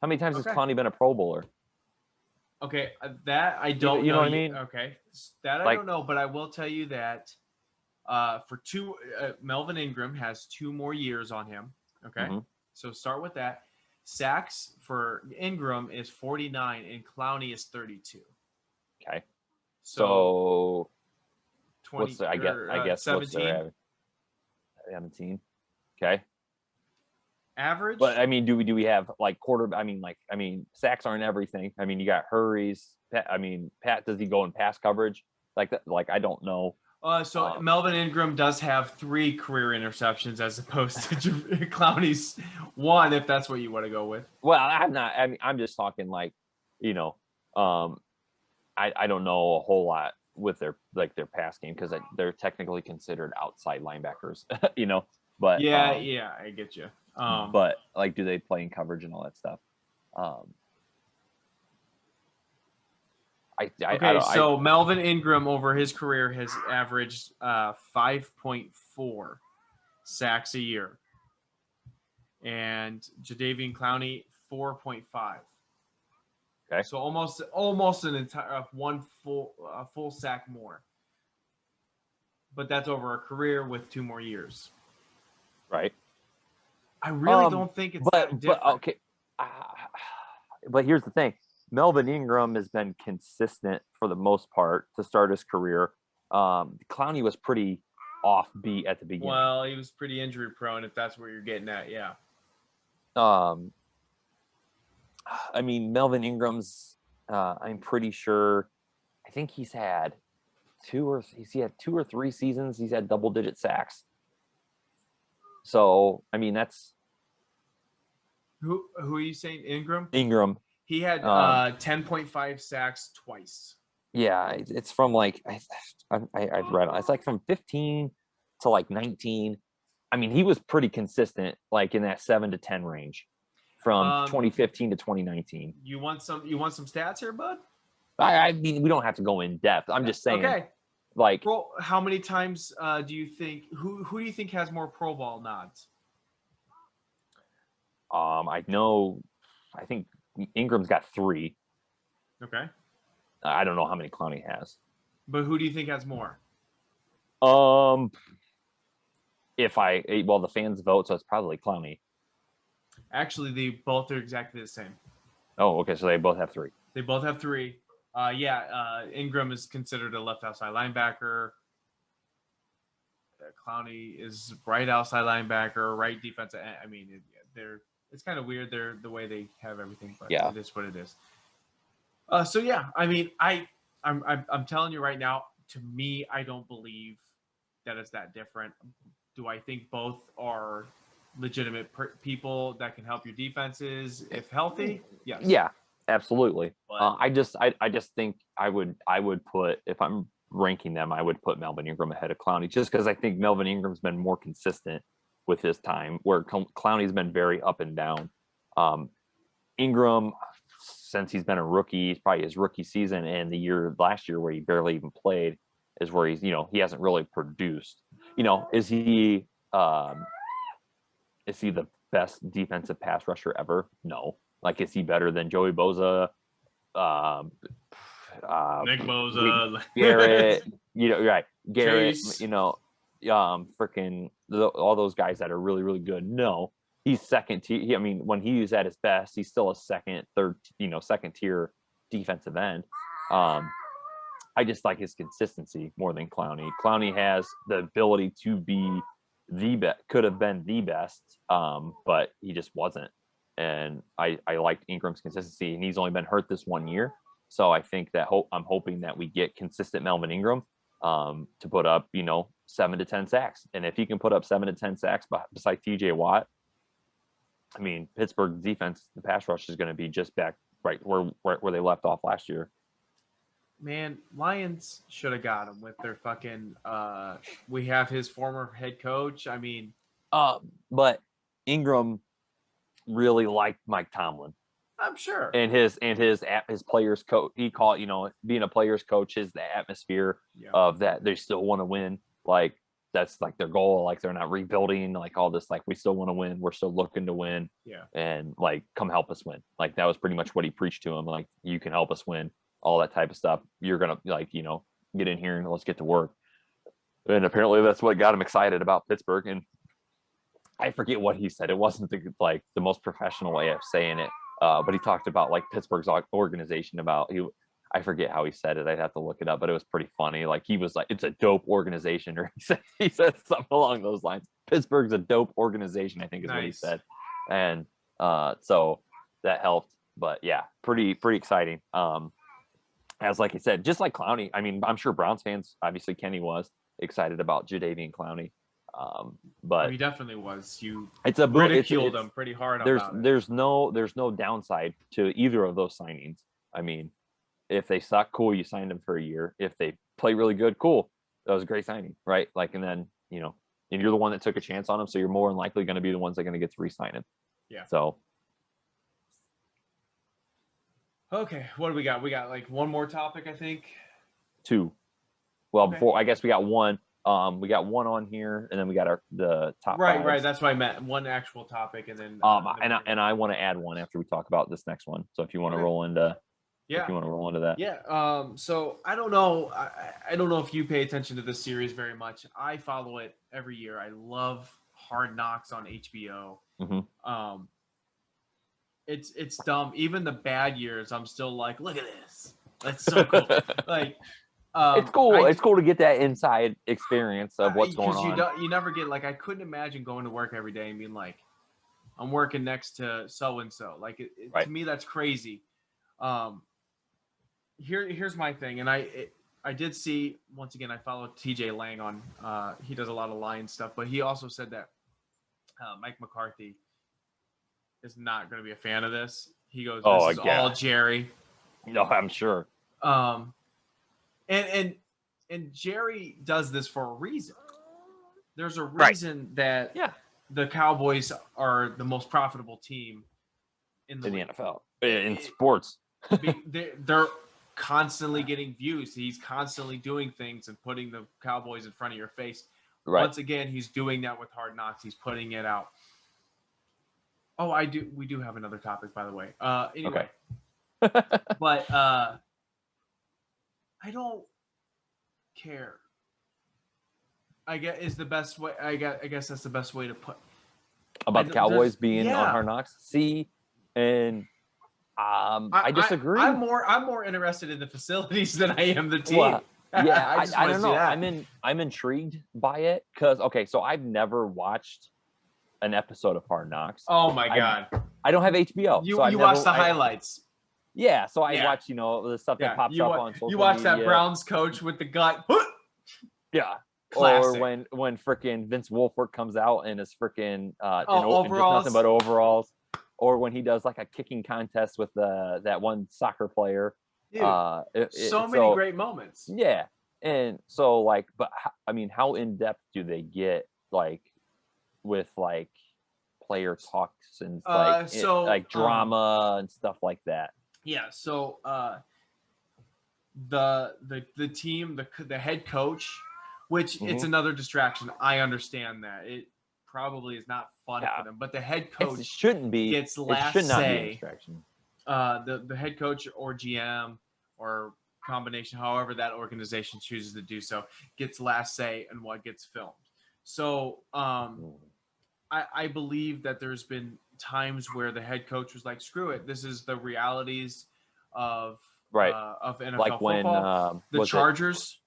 many times has Clowney been a Pro Bowler?
Okay, that I don't know.
You know what I mean?
Okay, that I don't know, but I will tell you that Melvin Ingram has 2 more years on him. Okay, so start with that. Sacks for Ingram is 49 and Clowney is 32.
Okay. So
20,
I guess
17.
17. Okay.
Average.
But I mean, do we have sacks aren't everything. I mean, you got hurries. Pat, does he go in pass coverage like that? I don't know.
Melvin Ingram does have 3 career interceptions as opposed to Clowney's 1, if that's what you want to go with.
Well, I'm not. I mean, I'm just talking I don't know a whole lot with their pass game because they're technically considered outside linebackers, But
I get you.
But do they play in coverage and all that stuff?
Melvin Ingram over his career has averaged 5.4 sacks a year, and Jadeveon Clowney 4.5.
Okay,
so almost an entire one full sack more, but that's over a career with 2 more years.
Right.
I really don't think it's that different.
But okay. but here's the thing. Melvin Ingram has been consistent for the most part to start his career. Clowney was pretty offbeat at the beginning.
Well, he was pretty injury prone, if that's what you're getting at. Yeah.
I mean, Melvin Ingram's, I'm pretty sure, I think he's had 2 or 3 seasons. He's had double-digit sacks. So, I mean, that's.
Who are you saying? Ingram?
Ingram.
He had 10.5 sacks twice.
Yeah, it's from like, I've read it. It's like from 15 to like 19. I mean, he was pretty consistent, like in that 7 to 10 range from 2015 to 2019.
You want some stats here, bud?
I mean, we don't have to go in depth. I'm just saying. Okay. Like,
how many times do you think who do you think has more Pro Bowl nods?
I think Ingram's got 3.
Okay.
I don't know how many Clowney has.
But who do you think has more?
The fans vote, so it's probably Clowney.
Actually, they both are exactly the same.
Oh, okay. So they both have 3.
They both have 3. Ingram is considered a left outside linebacker. Clowney is right outside linebacker, right defensive. I mean, it's kind of weird. They're the way they have everything, but it is what it is. I mean, I'm telling you right now. To me, I don't believe that it's that different. Do I think both are legitimate people that can help your defenses if healthy? Yes.
Yeah, absolutely. But, I just think I would put, if I'm ranking them, I would put Melvin Ingram ahead of Clowney, just because I think Melvin Ingram's been more consistent with his time, where Clowney's been very up and down. Ingram, since he's been a rookie, it's probably his rookie season and the last year where he barely even played is where he's, he hasn't really produced. Is he the best defensive pass rusher ever? No. Like, is he better than Joey Bosa?
Nick Bosa,
Garrett, right. Garrett,
Chase.
Freaking all those guys that are really, really good. No, he's second tier. I mean, when he's at his best, he's still a second tier defensive end. I just like his consistency more than Clowney. Clowney has the ability to be the best, could have been the best, but he just wasn't. And I liked Ingram's consistency, and he's only been hurt this 1 year. So I think that I'm hoping that we get consistent Melvin Ingram to put up, 7 to 10 sacks. And if he can put up 7 to 10 sacks beside TJ Watt, I mean, Pittsburgh defense, the pass rush is going to be just back right where they left off last year.
Man, Lions should have got him with their fucking we have his former head coach. I mean,
but Ingram really liked Mike Tomlin.
I'm sure.
And his players coach, he called, being a players coach is the atmosphere of that they still want to win. Like, that's like their goal. Like, they're not rebuilding, like all this, like, we still want to win. We're still looking to win.
Yeah. And
like, come help us win. Like, that was pretty much what he preached to him. Like, you can help us win, all that type of stuff. You're going to, get in here and let's get to work. And apparently that's what got him excited about Pittsburgh. And I forget what he said. It wasn't the most professional way of saying it. But he talked about like Pittsburgh's organization I forget how he said it. I'd have to look it up, but it was pretty funny. Like, he was like, it's a dope organization, or he said something along those lines. Pittsburgh's a dope organization, I think is what he said. And so that helped, but yeah, pretty exciting. As like I said, just like Clowney, I mean, I'm sure Browns fans, obviously Kenny was excited about Jadeveon Clowney. But
he definitely was. You
ridiculed
him pretty hard.
There's no downside to either of those signings. I mean, if they suck, cool, you signed them for a year. If they play really good, cool, that was a great signing, right? Like, and then and you're the one that took a chance on them, so you're more than likely going to be the ones that are going to get to re-sign him.
Yeah.
So.
Okay, what do we got? We got like one more topic, I think.
2. Well, before, I guess we got 1. We got 1 on here, and then we got the top.
Right. That's what I meant. One actual topic, and then.
I want to add 1 after we talk about this next one. So if you want to roll into.
Yeah.
If you want to roll into that.
Yeah. So I don't know. I don't know if you pay attention to this series very much. I follow it every year. I love Hard Knocks on HBO.
Mm-hmm.
it's dumb. Even the bad years, I'm still like, look at this. That's so cool. Like,
it's cool. It's cool to get that inside experience of what's going on.
Because you never get, like, I couldn't imagine going to work every day and being like, I'm working next to so and so. Like, to me, that's crazy. Here's my thing, and I did see, once again, I follow TJ Lang on. He does a lot of Lions stuff, but he also said that Mike McCarthy is not going to be a fan of this. He goes, "This is all Jerry."
No, I'm sure.
And Jerry does this for a reason. There's a reason that the Cowboys are the most profitable team in the
NFL, in sports.
They're constantly getting views. He's constantly doing things and putting the Cowboys in front of your face. Right. Once again, he's doing that with Hard Knocks. He's putting it out. Oh, we do have another topic, by the way. Anyway. Okay. But I don't care. I guess is the best way. I guess that's the best way to put.
About the Cowboys being on Hard Knocks. See, and I disagree.
I'm more interested in the facilities than I am the team.
Well, yeah, I don't know. I'm intrigued by it because so I've never watched an episode of Hard Knocks.
Oh my god!
I don't have HBO.
You watch the highlights.
Yeah, so I watch the stuff that pops up on social media.
You watch that Browns coach with the gut.
Yeah.
Classic.
Or when freaking Vince Wilfork comes out in his freaking
overalls.
Nothing but overalls. Or when he does like a kicking contest with that one soccer player.
Dude, so many great moments.
Yeah. And so like, but I mean, how in depth do they get like with like player talks and like drama and stuff like that?
Yeah. So the team, the head coach, which it's another distraction. I understand that it probably is not fun for them, but the head coach
shouldn't be
gets last say. The head coach or GM or combination, however that organization chooses to do so, gets last say in what gets filmed. So I believe that there's been times where the head coach was like, "Screw it, this is the realities of NFL
like
football."
When
the Chargers.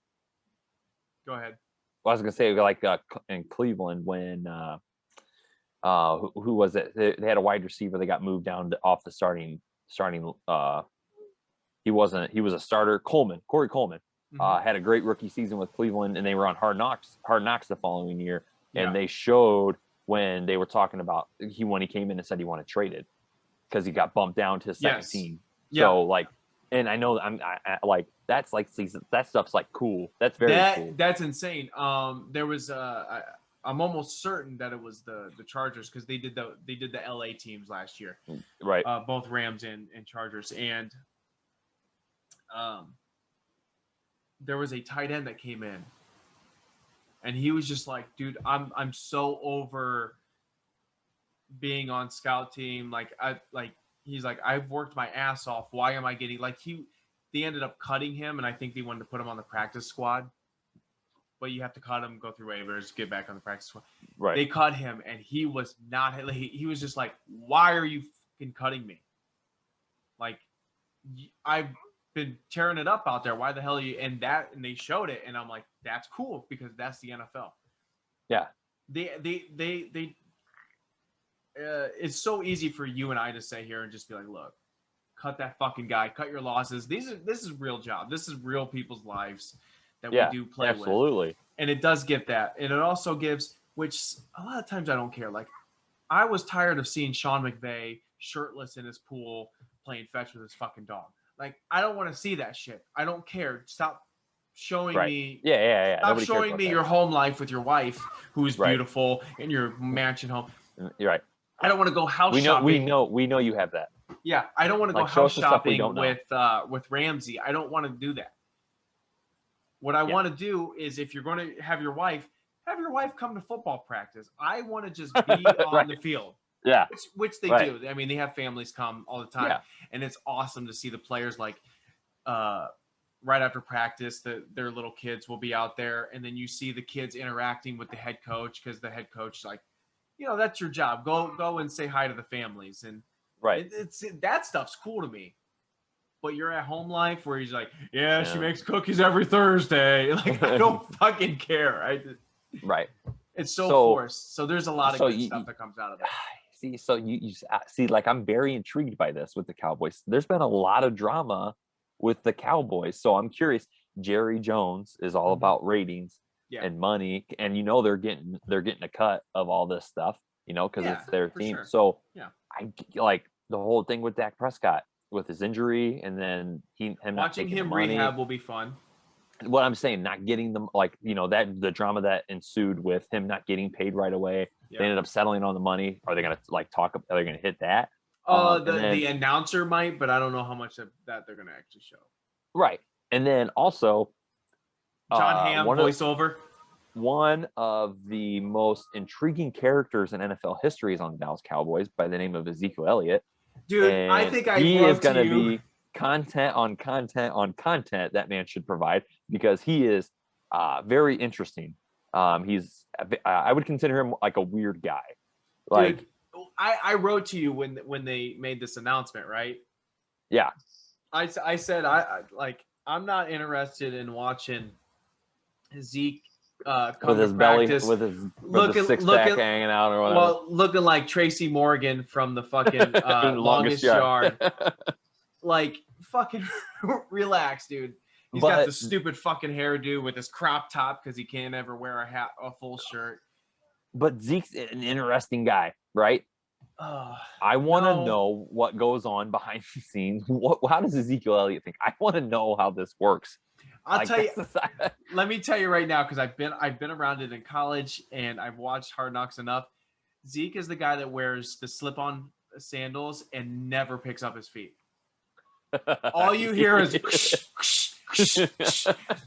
Go ahead.
Well, I was gonna say like in Cleveland when who was it? They had a wide receiver. They got moved down off the starting. He was a starter. Corey Coleman had a great rookie season with Cleveland, and they were on Hard Knocks the following year, and they showed when they were talking about when he came in and said he wanted traded because he got bumped down to second team. Yeah. So like. And I know I like that's like that stuff's like cool. That's very cool.
That's insane. There was I'm almost certain that it was the Chargers because they did the LA teams last year,
right?
Both Rams and Chargers, and there was a tight end that came in, and he was just like, "Dude, I'm so over being on scout team. He's like, I've worked my ass off. Why am I getting they ended up cutting him, and I think they wanted to put him on the practice squad. But you have to cut him, go through waivers, get back on the practice squad.
Right.
They cut him, and he was not. He was just like, why are you fucking cutting me? Like, I've been tearing it up out there. Why the hell are you? And they showed it, and I'm like, that's cool because that's the NFL.
Yeah.
They it's so easy for you and I to say here and just be like, look, cut that fucking guy, cut your losses. This is real job. This is real people's lives that we do play with.
Absolutely.
And it does get that. And it also gives, which a lot of times I don't care. Like, I was tired of seeing Sean McVay shirtless in his pool playing fetch with his fucking dog. Like, I don't want to see that shit. I don't care. Stop showing me.
Yeah.
Stop showing me your home life with your wife, who's beautiful, in your mansion home.
You're right.
I don't want to go house shopping.
We know you have that.
Yeah, I don't want to go house shopping with Ramsey. I don't want to do that. What I want to do is, if you're going to have your wife come to football practice. I want to just be on the field.
Yeah,
which they do. I mean, they have families come all the time, and it's awesome to see the players like right after practice. Their little kids will be out there, and then you see the kids interacting with the head coach because the head coach like, that's your job. Go and say hi to the families. And
Right.
It's that stuff's cool to me. But you're at home life where he's like, yeah, she
Yeah.
makes cookies every Thursday. Like, I don't fucking care.
Right.
It's so
So-
forced. So there's a lot of
so
good
you-
stuff that comes out of that.
See, so you see, like, I'm very intrigued by this with the Cowboys. There's been a lot of drama with the Cowboys, so I'm curious. Jerry Jones is all about ratings
Yeah.
and money, and they're getting a cut of all this stuff, because
Yeah,
it's their
for
team.
sure.
So
Yeah.
I like the whole thing with Dak Prescott with his injury, and then him not
Watching
taking the
him
money.
rehab will be fun.
What I'm saying, not getting them, like, that the drama that ensued with him not getting paid right away.
Yeah.
They ended up settling on the money. Are they going to are they going to hit that? And then-
The announcer might, but I don't know how much of that they're going to actually show.
right. And then also
John Hamm voiceover.
One of the most intriguing characters in NFL history is on the Dallas Cowboys by the name of Ezekiel Elliott.
Dude,
And
I think
he is
going to
be content on content on content that man should provide, because he is very interesting. He's I would consider him like a weird guy. Like,
Dude, I wrote to you when they made this announcement, right?
yeah,
I said I'm not interested in watching Zeke come
with his
to
belly,
practice
with his six pack hanging out or whatever.
well, looking like Tracy Morgan from the fucking longest yard. Like, fucking relax, dude. He's got the stupid fucking hairdo with his crop top because he can't ever wear a full shirt.
But Zeke's an interesting guy, right? I want to know what goes on behind the scenes. How does Ezekiel Elliott think? I want to know how this works.
I'll tell you. Let me tell you right now, because I've been around it in college and I've watched Hard Knocks enough. Zeke is the guy that wears the slip-on sandals and never picks up his feet. All you hear is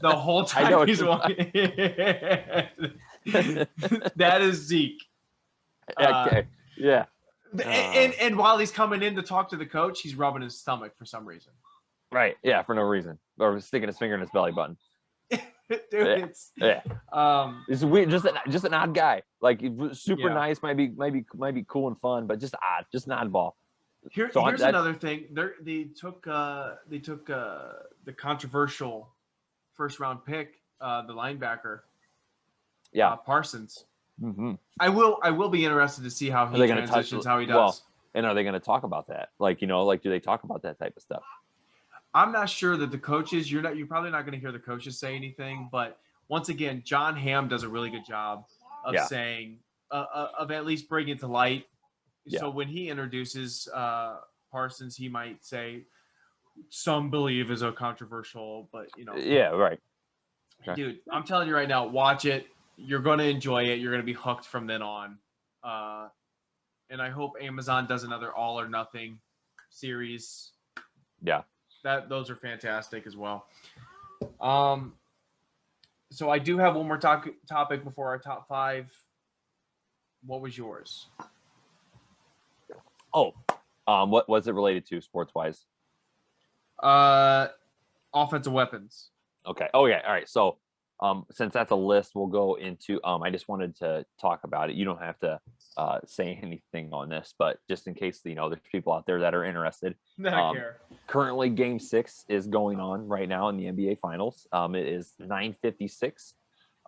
the whole time he's walking. That is Zeke.
Okay. Yeah.
And while he's coming in to talk to the coach, he's rubbing his stomach for some reason.
Right. Yeah. For no reason, or sticking his finger in his belly button.
Dude,
it's weird. Just an odd guy. Like, super nice. Might be cool and fun, but just odd. Just an oddball.
Here's another thing. They took the controversial first round pick, the linebacker.
Yeah.
Parsons.
Mm-hmm.
I will be interested to see how he transitions, how he does.
Well, and are they going to talk about that? Like, do they talk about that type of stuff?
I'm not sure that the coaches. You're probably not going to hear the coaches say anything. But once again, John Hamm does a really good job of saying, of at least bringing it to light. Yeah. So when he introduces Parsons, he might say, "Some believe is a controversial, but
Yeah, right.
Okay. Dude, I'm telling you right now, watch it. You're going to enjoy it. You're going to be hooked from then on. And I hope Amazon does another All or Nothing series.
Yeah.
Those are fantastic as well. So I do have one more topic before our top 5. What was yours?
Oh, what was it related to sports wise?
Offensive weapons.
Okay. Oh yeah. All right. So, since that's a list, we'll go into. I just wanted to talk about it. You don't have to say anything on this, but just in case there's people out there that are interested.
I care.
Currently, Game 6 is going on right now in the NBA Finals. It is 9:56.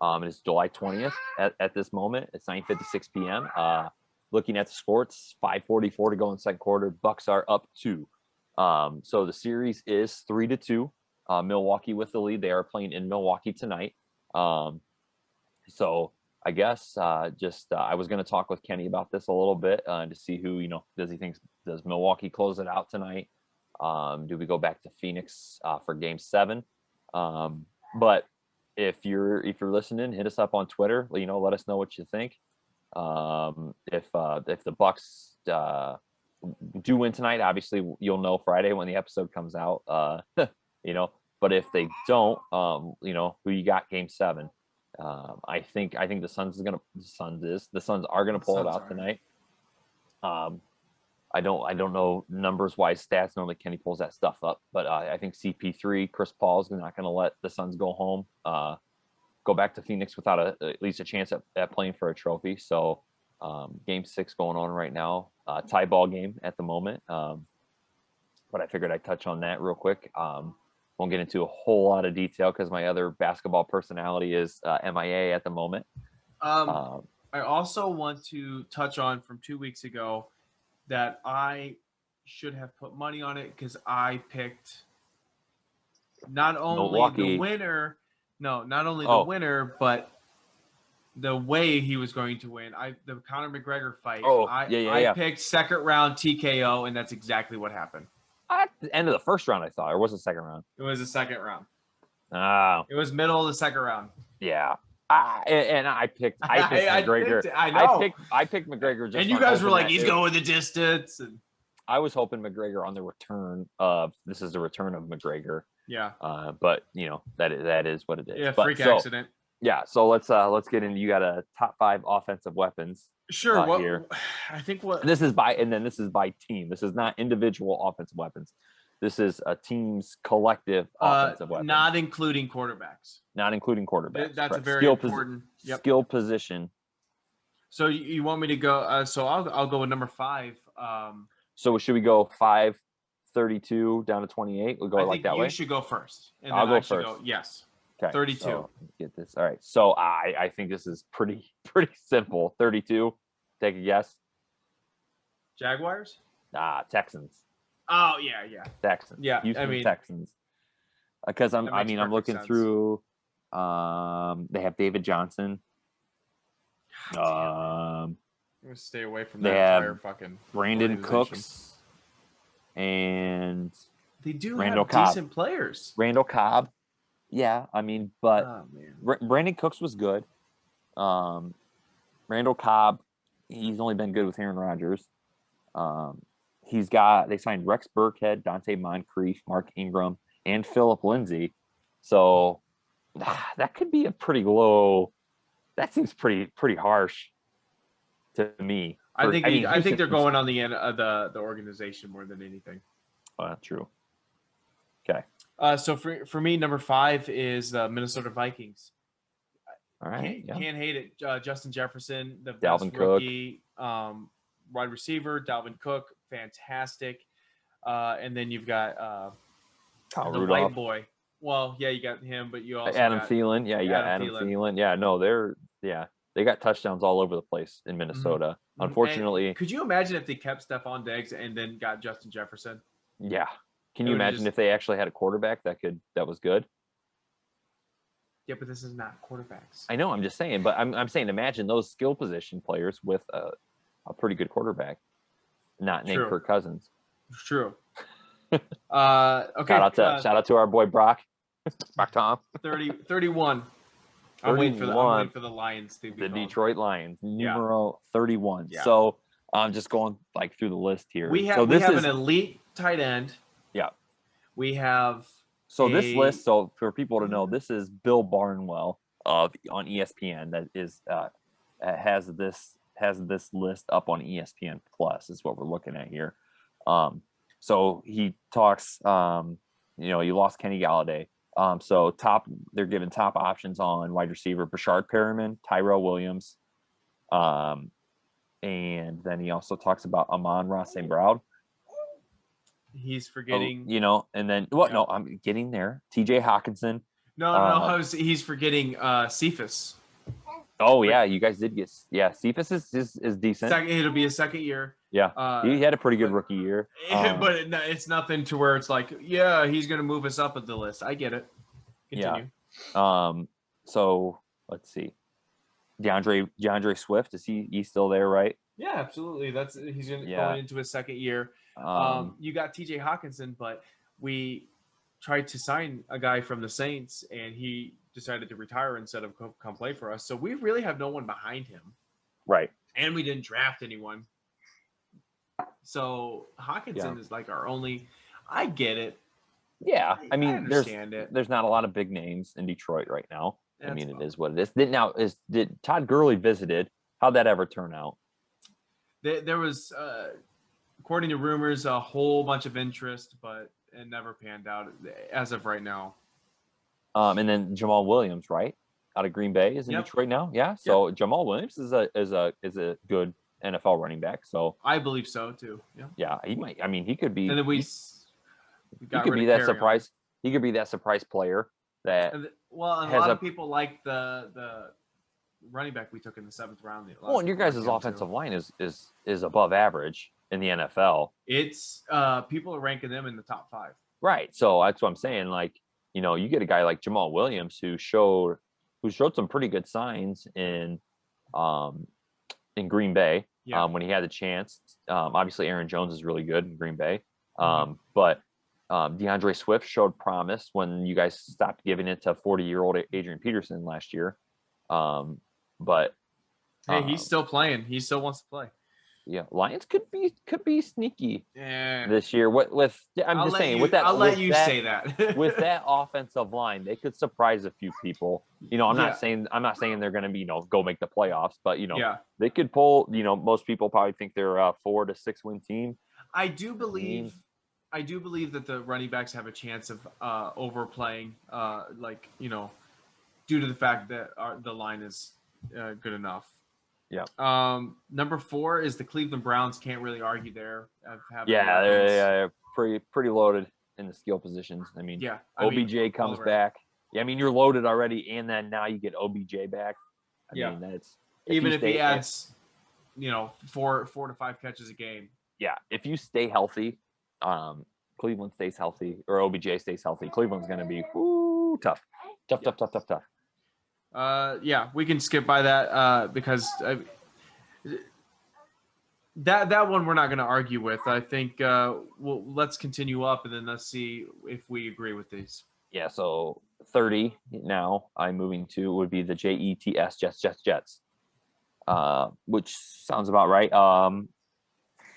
It is July 20th at this moment. It's 9:56 p.m. Looking at the scores, 5:44 to go in the second quarter. Bucks are up 2. So the series is 3-2. Milwaukee with the lead. They are playing in Milwaukee tonight. So I guess I was going to talk with Kenny about this a little bit to see who does Milwaukee close it out tonight? Do we go back to Phoenix for Game 7? But if you're listening, hit us up on Twitter. Let us know what you think. If the Bucks do win tonight, obviously you'll know Friday when the episode comes out. But if they don't, who you got Game 7? I think the Suns are gonna pull it out tonight. I don't know numbers wise stats. Normally Kenny pulls that stuff up, but I think CP3, Chris Paul is not going to let the Suns go home, go back to Phoenix without at least a chance at playing for a trophy. So Game 6 going on right now. Tie ball game at the moment. But I figured I'd touch on that real quick. Won't get into a whole lot of detail because my other basketball personality is MIA at the moment.
I also want to touch on from 2 weeks ago that I should have put money on it because I picked not only
Milwaukee.
the winner, the winner, but the way he was going to win. The Conor McGregor fight. I picked second round TKO, and that's exactly what happened.
At the end of the first round, I thought, or was it second round?
It was the second round.
Oh.
It was middle of the second round.
Yeah. I picked McGregor. I picked McGregor. Just
and you guys were like, he's going the distance. And
I was hoping McGregor on the return of this is the return of McGregor.
Yeah.
But that is what it is.
Yeah, freak accident.
Yeah. So let's get into. You got a top 5 offensive weapons.
Sure.
Here.
I think
this is by team. This is not individual offensive weapons. This is a team's collective offensive weapons.
Not including quarterbacks.
Not including quarterbacks.
That's a very important
skill position.
So you want me to go? So I'll go with number 5.
So should we go 5-32 down to 28? We'll go like that way.
You should go first. And
I'll go first.
Yes.
Okay.
32.
So get this. All right. So I think this is pretty simple. 32. Take a guess.
Jaguars?
Texans.
Oh yeah.
Texans.
Yeah.
Houston Texans. Because I'm looking
sense.
through. They have David Johnson.
I'm gonna stay away from that
they
entire
have
fucking
Brandon Cooks and
they do
Randall
have
Cobb.
decent players.
Randall Cobb. Yeah, but
Oh, man.
Brandon Cooks was good. Randall Cobb, he's only been good with Aaron Rodgers. They signed Rex Burkhead, Dante Moncrief, Mark Ingram, and Philip Lindsay. So that could be a pretty low. That seems pretty harsh to me.
I think they're going on the end of the organization more than anything.
True. Okay.
So for me, number 5 is the Minnesota Vikings.
All right.
Can't hate it. Justin Jefferson, the
Dalvin
best rookie wide receiver. Dalvin Cook, fantastic. And then you've got
Kyle
the
Rudolph.
white boy. Well, yeah, you got him, but you also
Adam
got
Thielen. Yeah, you got Adam Thielen. Yeah, no, they got touchdowns all over the place in Minnesota.
Mm-hmm.
Unfortunately,
and could you imagine if they kept Stephon Diggs and then got Justin Jefferson?
Yeah. Can you imagine if they actually had a quarterback that was good?
Yeah, but this is not quarterbacks.
I know. I'm just saying, but I'm saying, imagine those skill position players with a pretty good quarterback, not named Kirk Cousins.
True. Okay.
Shout out to our boy Brock Tom.
31. I'm waiting for the Lions to be
the
called.
Detroit Lions, numero 31.
Yeah.
So I'm just going through the list here.
We have an elite tight end.
Yeah.
We have.
So this list. So for people to know, this is Bill Barnwell on ESPN. That is has this list up on ESPN Plus. Is what we're looking at here. So he talks. You lost Kenny Galladay. So they're giving top options on wide receiver Brashard Perriman, Tyrell Williams, and then he also talks about Amon-Ra St. Brown.
He's forgetting,
and then No, I'm getting there. TJ Hawkinson.
No, he's forgetting Cephas.
Oh yeah, you guys did get Cephas is decent.
It'll be his second year.
Yeah, he had a pretty good rookie year.
But it's nothing to where it's like, yeah, he's going to move us up at the list. I get it. Continue.
Yeah. So let's see. DeAndre Swift, is he still there, right?
Yeah, absolutely. He's going into his second year. You got TJ Hawkinson, but we tried to sign a guy from the Saints, and he decided to retire instead of come play for us. So we really have no one behind him.
Right.
And we didn't draft anyone. So Hawkinson is like our only. I get it.
Yeah, I mean,
understand
there's not a lot of big names in Detroit right now. It is what it is. Did Todd Gurley visited? How'd that ever turn out?
There was, according to rumors, a whole bunch of interest, but it never panned out as of right now.
And then Jamal Williams, right? out of Green Bay is in
Yep.
Detroit now. Yeah. So Jamal Williams is a good NFL running back. So
I believe so too. Yeah.
yeah, he might. I mean, he could be.
And then we
he
got
could
rid
be
of
that
Carry
surprise. He could be that surprise player that.
And a
has
lot
a-
of people like the running back we took in the 7th round.
Well, and your guys' offensive line is above average in the NFL.
It's people are ranking them in the top 5.
Right. So that's what I'm saying. Like, you know, you get a guy like Jamal Williams who showed some pretty good signs in Green Bay when he had the chance. Obviously, Aaron Jones is really good in Green Bay. But DeAndre Swift showed promise when you guys stopped giving it to 40-year-old Adrian Peterson last year. But
hey, he's still playing. He still wants to play.
Yeah, Lions could be sneaky
Yeah.
this year. I'm just saying with that.
I'll let you say that.
With that offensive line, they could surprise a few people. You know, I'm not saying they're going to be go make the playoffs, but they could pull. Most people probably think they're a 4 to 6 win team.
I do believe that the running backs have a chance of overplaying, due to the fact that the line is good enough.
Yeah.
Number 4 is the Cleveland Browns. Can't really argue there.
They're pretty loaded in the skill positions. I mean, OBJ comes back. Yeah, I mean, you're loaded already, and then now you get OBJ back. I mean, that's
even if he adds, 4 to 5 catches a game.
Yeah, if you stay healthy, Cleveland stays healthy, or OBJ stays healthy, Cleveland's going to be tough.
We can skip by that because that one we're not going to argue with. I think let's continue up and then let's see if we agree with these.
Yeah, so 30 now I'm moving to would be the Jets, Jets, which sounds about right.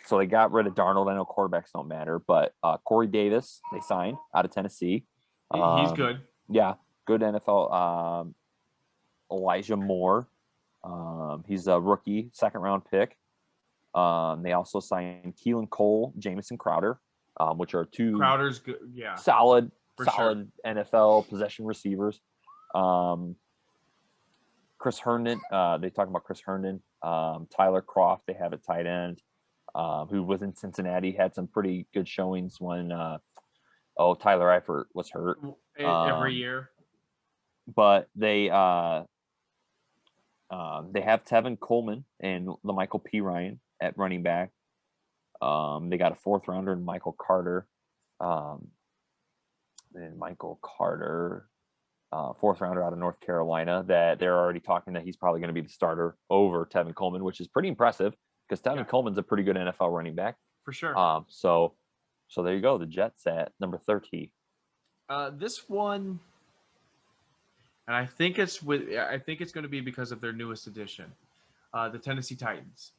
So they got rid of Darnold. I know quarterbacks don't matter, but Corey Davis they signed out of Tennessee.
He's good.
Yeah, good NFL. Elijah Moore. He's a rookie, 2nd round pick. They also signed Keelan Cole, Jamison Crowder, which are 2
Crowder's good,
solid
sure.
NFL possession receivers. Chris Herndon, they talk about Chris Herndon. Tyler Croft, they have a tight end who was in Cincinnati, had some pretty good showings when Tyler Eifert was hurt
every year.
But they have Tevin Coleman and LaMichael P. Ryan at running back. They got a 4th rounder in Michael Carter. And Michael Carter, 4th rounder out of North Carolina, that they're already talking that he's probably going to be the starter over Tevin Coleman, which is pretty impressive because Tevin Coleman's a pretty good NFL running back.
For sure.
So there you go. The Jets at number 30.
This one, and I think it's going to be because of their newest addition, the Tennessee Titans.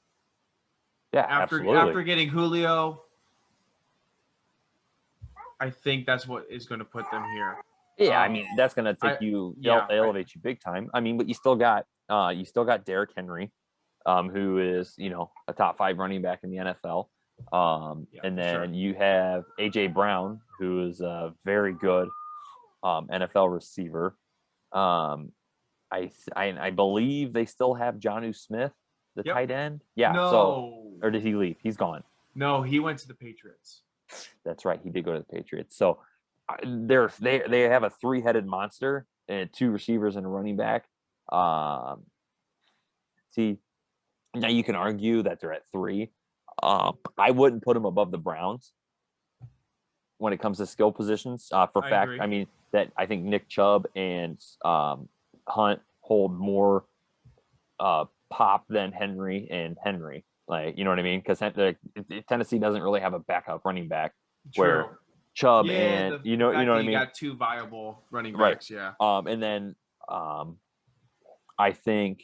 Yeah, absolutely.
After getting Julio, I think that's what is going to put them here.
Yeah, I mean that's going to take elevate you big time. I mean, but you still got Derrick Henry, who is a top 5 running back in the NFL. And then you have AJ Brown, who is a very good NFL receiver. I believe they still have Jonnu Smith, the tight end. Yeah.
No.
So, or did he leave? He's gone.
No, he went to the Patriots.
That's right. He did go to the Patriots. So they have a 3-headed monster and 2 receivers and a running back. See, now you can argue that they're at 3. I wouldn't put them above the Browns when it comes to skill positions. I mean that I think Nick Chubb and Hunt hold more pop than Henry and Henry. Like, you know what I mean? Because Tennessee doesn't really have a backup running back.
True.
Where Chubb and you know what I mean.
You got 2 viable running backs,
right. And then I think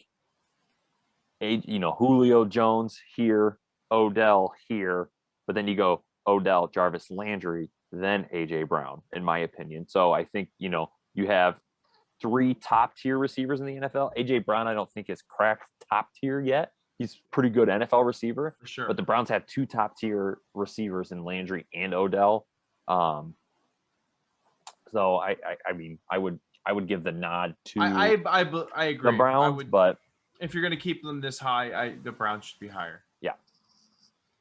Julio Jones here, Odell here, but then you go Odell, Jarvis Landry, then AJ Brown, in my opinion. So I think you have 3 top tier receivers in the NFL. AJ Brown, I don't think is cracked top tier yet. He's pretty good NFL receiver,
for sure.
But the Browns have 2 top tier receivers in Landry and Odell. So I mean, I would I would give the nod to
I agree.
the Browns, but
if you're going to keep them this high, the Browns should be higher.
Yeah,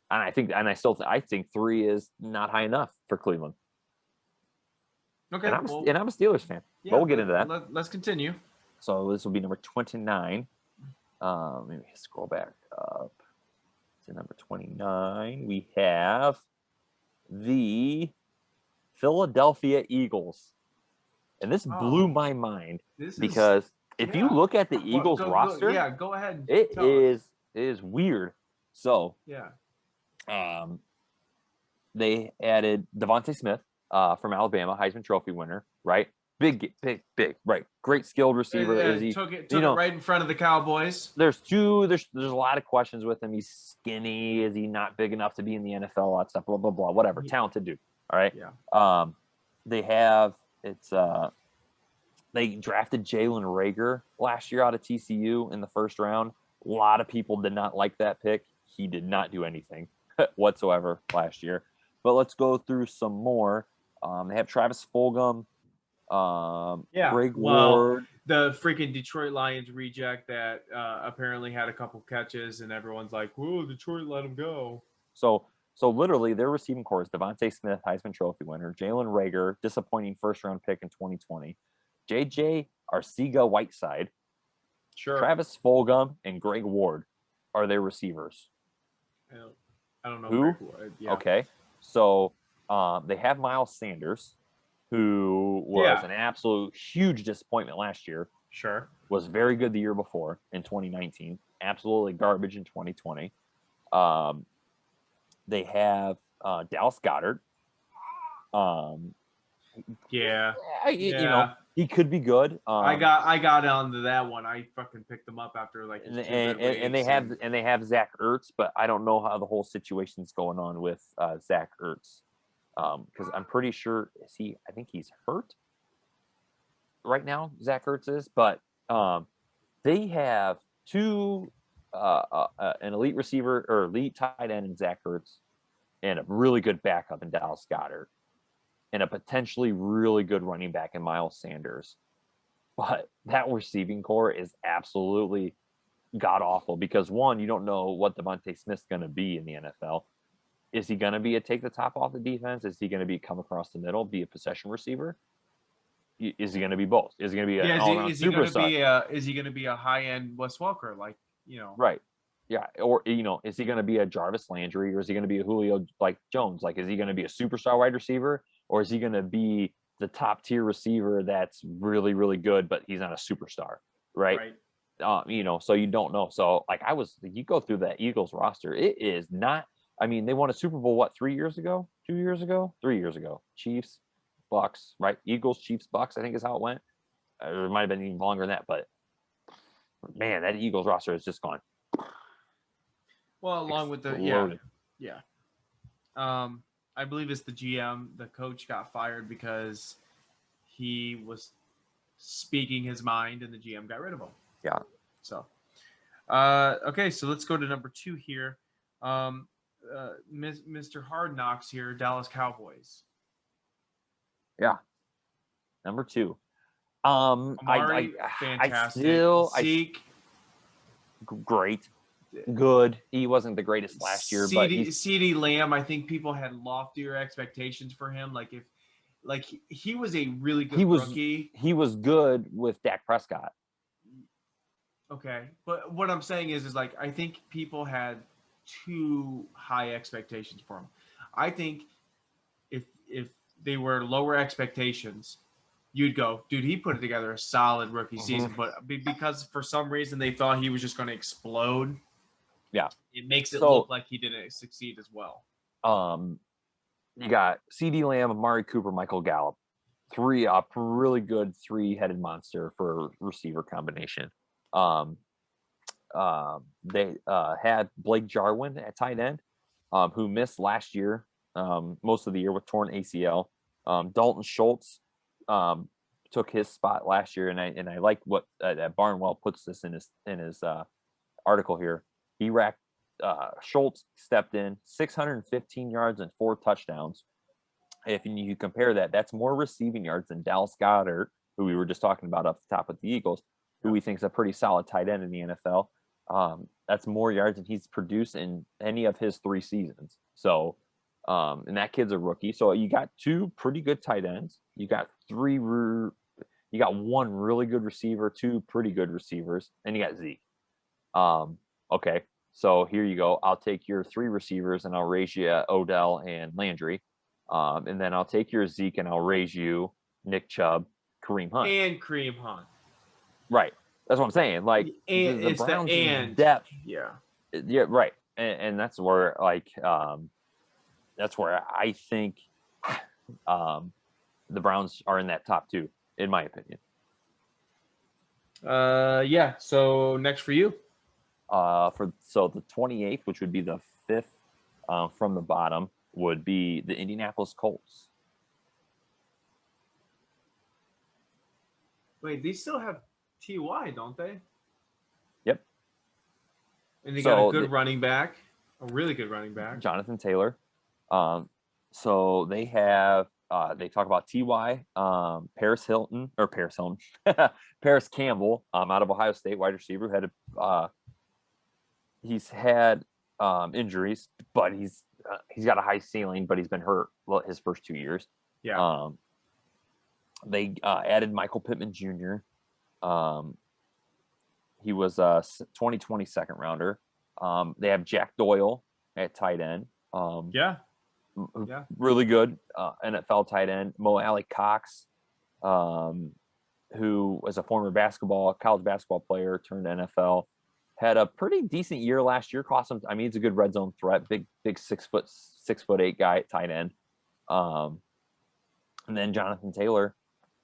and I think 3 is not high enough for Cleveland.
Okay,
and I'm a Steelers fan, but we'll get into that.
Let's continue.
So this will be number 29. Let me scroll back up to number 29. We have the Philadelphia Eagles. And this blew my mind because if you look at the Eagles roster,
go ahead.
It is weird. So they added Devontae Smith from Alabama, Heisman Trophy winner, right? Big, right? Great skilled receiver. Is he
took it right in front of the Cowboys?
There's a lot of questions with him. He's skinny. Is he not big enough to be in the NFL? All that stuff. Blah blah blah. Whatever. Talented dude. All right.
Yeah.
They drafted Jalen Reagor last year out of TCU in the first round. A lot of people did not like that pick. He did not do anything whatsoever last year. But let's go through some more. They have Travis Fulgham. Greg Ward,
the freaking Detroit Lions reject that apparently had a couple catches, and everyone's like, "Whoa, Detroit let him go."
So literally, their receiving core is Devontae Smith, Heisman Trophy winner, Jalen Reagor, disappointing first-round pick in 2020, JJ Arcega-Whiteside, Travis Fulgham, and Greg Ward are their receivers.
I don't know
who. Okay, so they have Miles Sanders, who was an absolute huge disappointment last year.
Sure.
Was very good the year before in 2019. Absolutely garbage in 2020. They have Dallas Goedert. You know, he could be good.
I got onto that one. I fucking picked them up after like
and they have Zach Ertz, but I don't know how the whole situation's going on with Zach Ertz. Because I'm pretty sure I think he's hurt right now, Zach Ertz is, but they have an elite receiver or elite tight end in Zach Ertz and a really good backup in Dallas Goedert and a potentially really good running back in Miles Sanders. But that receiving core is absolutely god awful because one, you don't know what Devontae Smith's going to be in the NFL. Is he going to be a take the top off the defense? Is he going to be come across the middle, be a possession receiver? Is he going to be both? Is he going to be an all-around superstar?
Is he going to be a high-end Wes Welker, like,
Right. Yeah. Or, is he going to be a Jarvis Landry or is he going to be a Julio like Jones? Like, is he going to be a superstar wide receiver or is he going to be the top tier receiver that's really, really good, but he's not a superstar? Right. So you don't know. So like you go through that Eagles roster, it is not. I mean, they won a Super Bowl, 3 years ago? 2 years ago? 3 years ago. Chiefs, Bucks, right? Eagles, Chiefs, Bucks, I think is how it went. It might have been even longer than that, but man, that Eagles roster has just gone.
Well, along with the, yeah. I believe it's the GM, the coach got fired because he was speaking his mind and the GM got rid of him.
Yeah.
So, okay, so let's go to number 2 here. Mr. Hard Knocks here, Dallas Cowboys.
Yeah. Number 2.
Amari, fantastic. Zeke,
great. Good. He wasn't the greatest last year, but
CeeDee Lamb, I think people had loftier expectations for him. He was a really good rookie.
He was good with Dak Prescott.
Okay. But what I'm saying is like I think people had too high expectations for him. I think if they were lower expectations, you'd go, dude, he put together a solid rookie season. But because for some reason they thought he was just going to explode, it makes it look like he didn't succeed as well.
You got CeeDee Lamb, Amari Cooper, Michael Gallup, really good 3-headed monster for receiver combination. They had Blake Jarwin at tight end, who missed last year, most of the year with torn ACL. Dalton Schultz took his spot last year, and I like what Barnwell puts this in his article here. He racked Schultz stepped in 615 yards and 4 touchdowns. If you compare that, that's more receiving yards than Dallas Goedert who we were just talking about up the top with the Eagles, who we think is a pretty solid tight end in the NFL. That's more yards than he's produced in any of his 3 seasons. So, and that kid's a rookie. So you got 2 pretty good tight ends. You got 1 really good receiver, 2 pretty good receivers, and you got Zeke. Okay, so here you go. I'll take your 3 receivers and I'll raise you Odell and Landry. And then I'll take your Zeke and I'll raise you Nick Chubb, Kareem Hunt.
And Kareem Hunt.
Right. That's what I'm saying. Like,
and
the
it's
Browns'
the and
depth.
Yeah.
Yeah, right. And that's where, like, that's where I think the Browns are in that top 2, in my opinion.
Yeah. So next for you.
So the 28th, which would be the 5th from the bottom, would be the Indianapolis Colts.
Wait, they still have Ty, don't they?
Yep.
And they got a good running back, a really good running back,
Jonathan Taylor. So they have they talk about Ty, Paris Campbell, out of Ohio State, wide receiver, he's had injuries, but he's got a high ceiling, but he's been hurt his first 2 years.
Yeah.
They added Michael Pittman Jr. He was a 2020 second rounder. They have Jack Doyle at tight end. Really good NFL tight end. Mo Alley Cox, who was a former college basketball player turned NFL, had a pretty decent year last year. Cost him. I mean, he's a good red zone threat. Big 6'8" guy at tight end. And then Jonathan Taylor,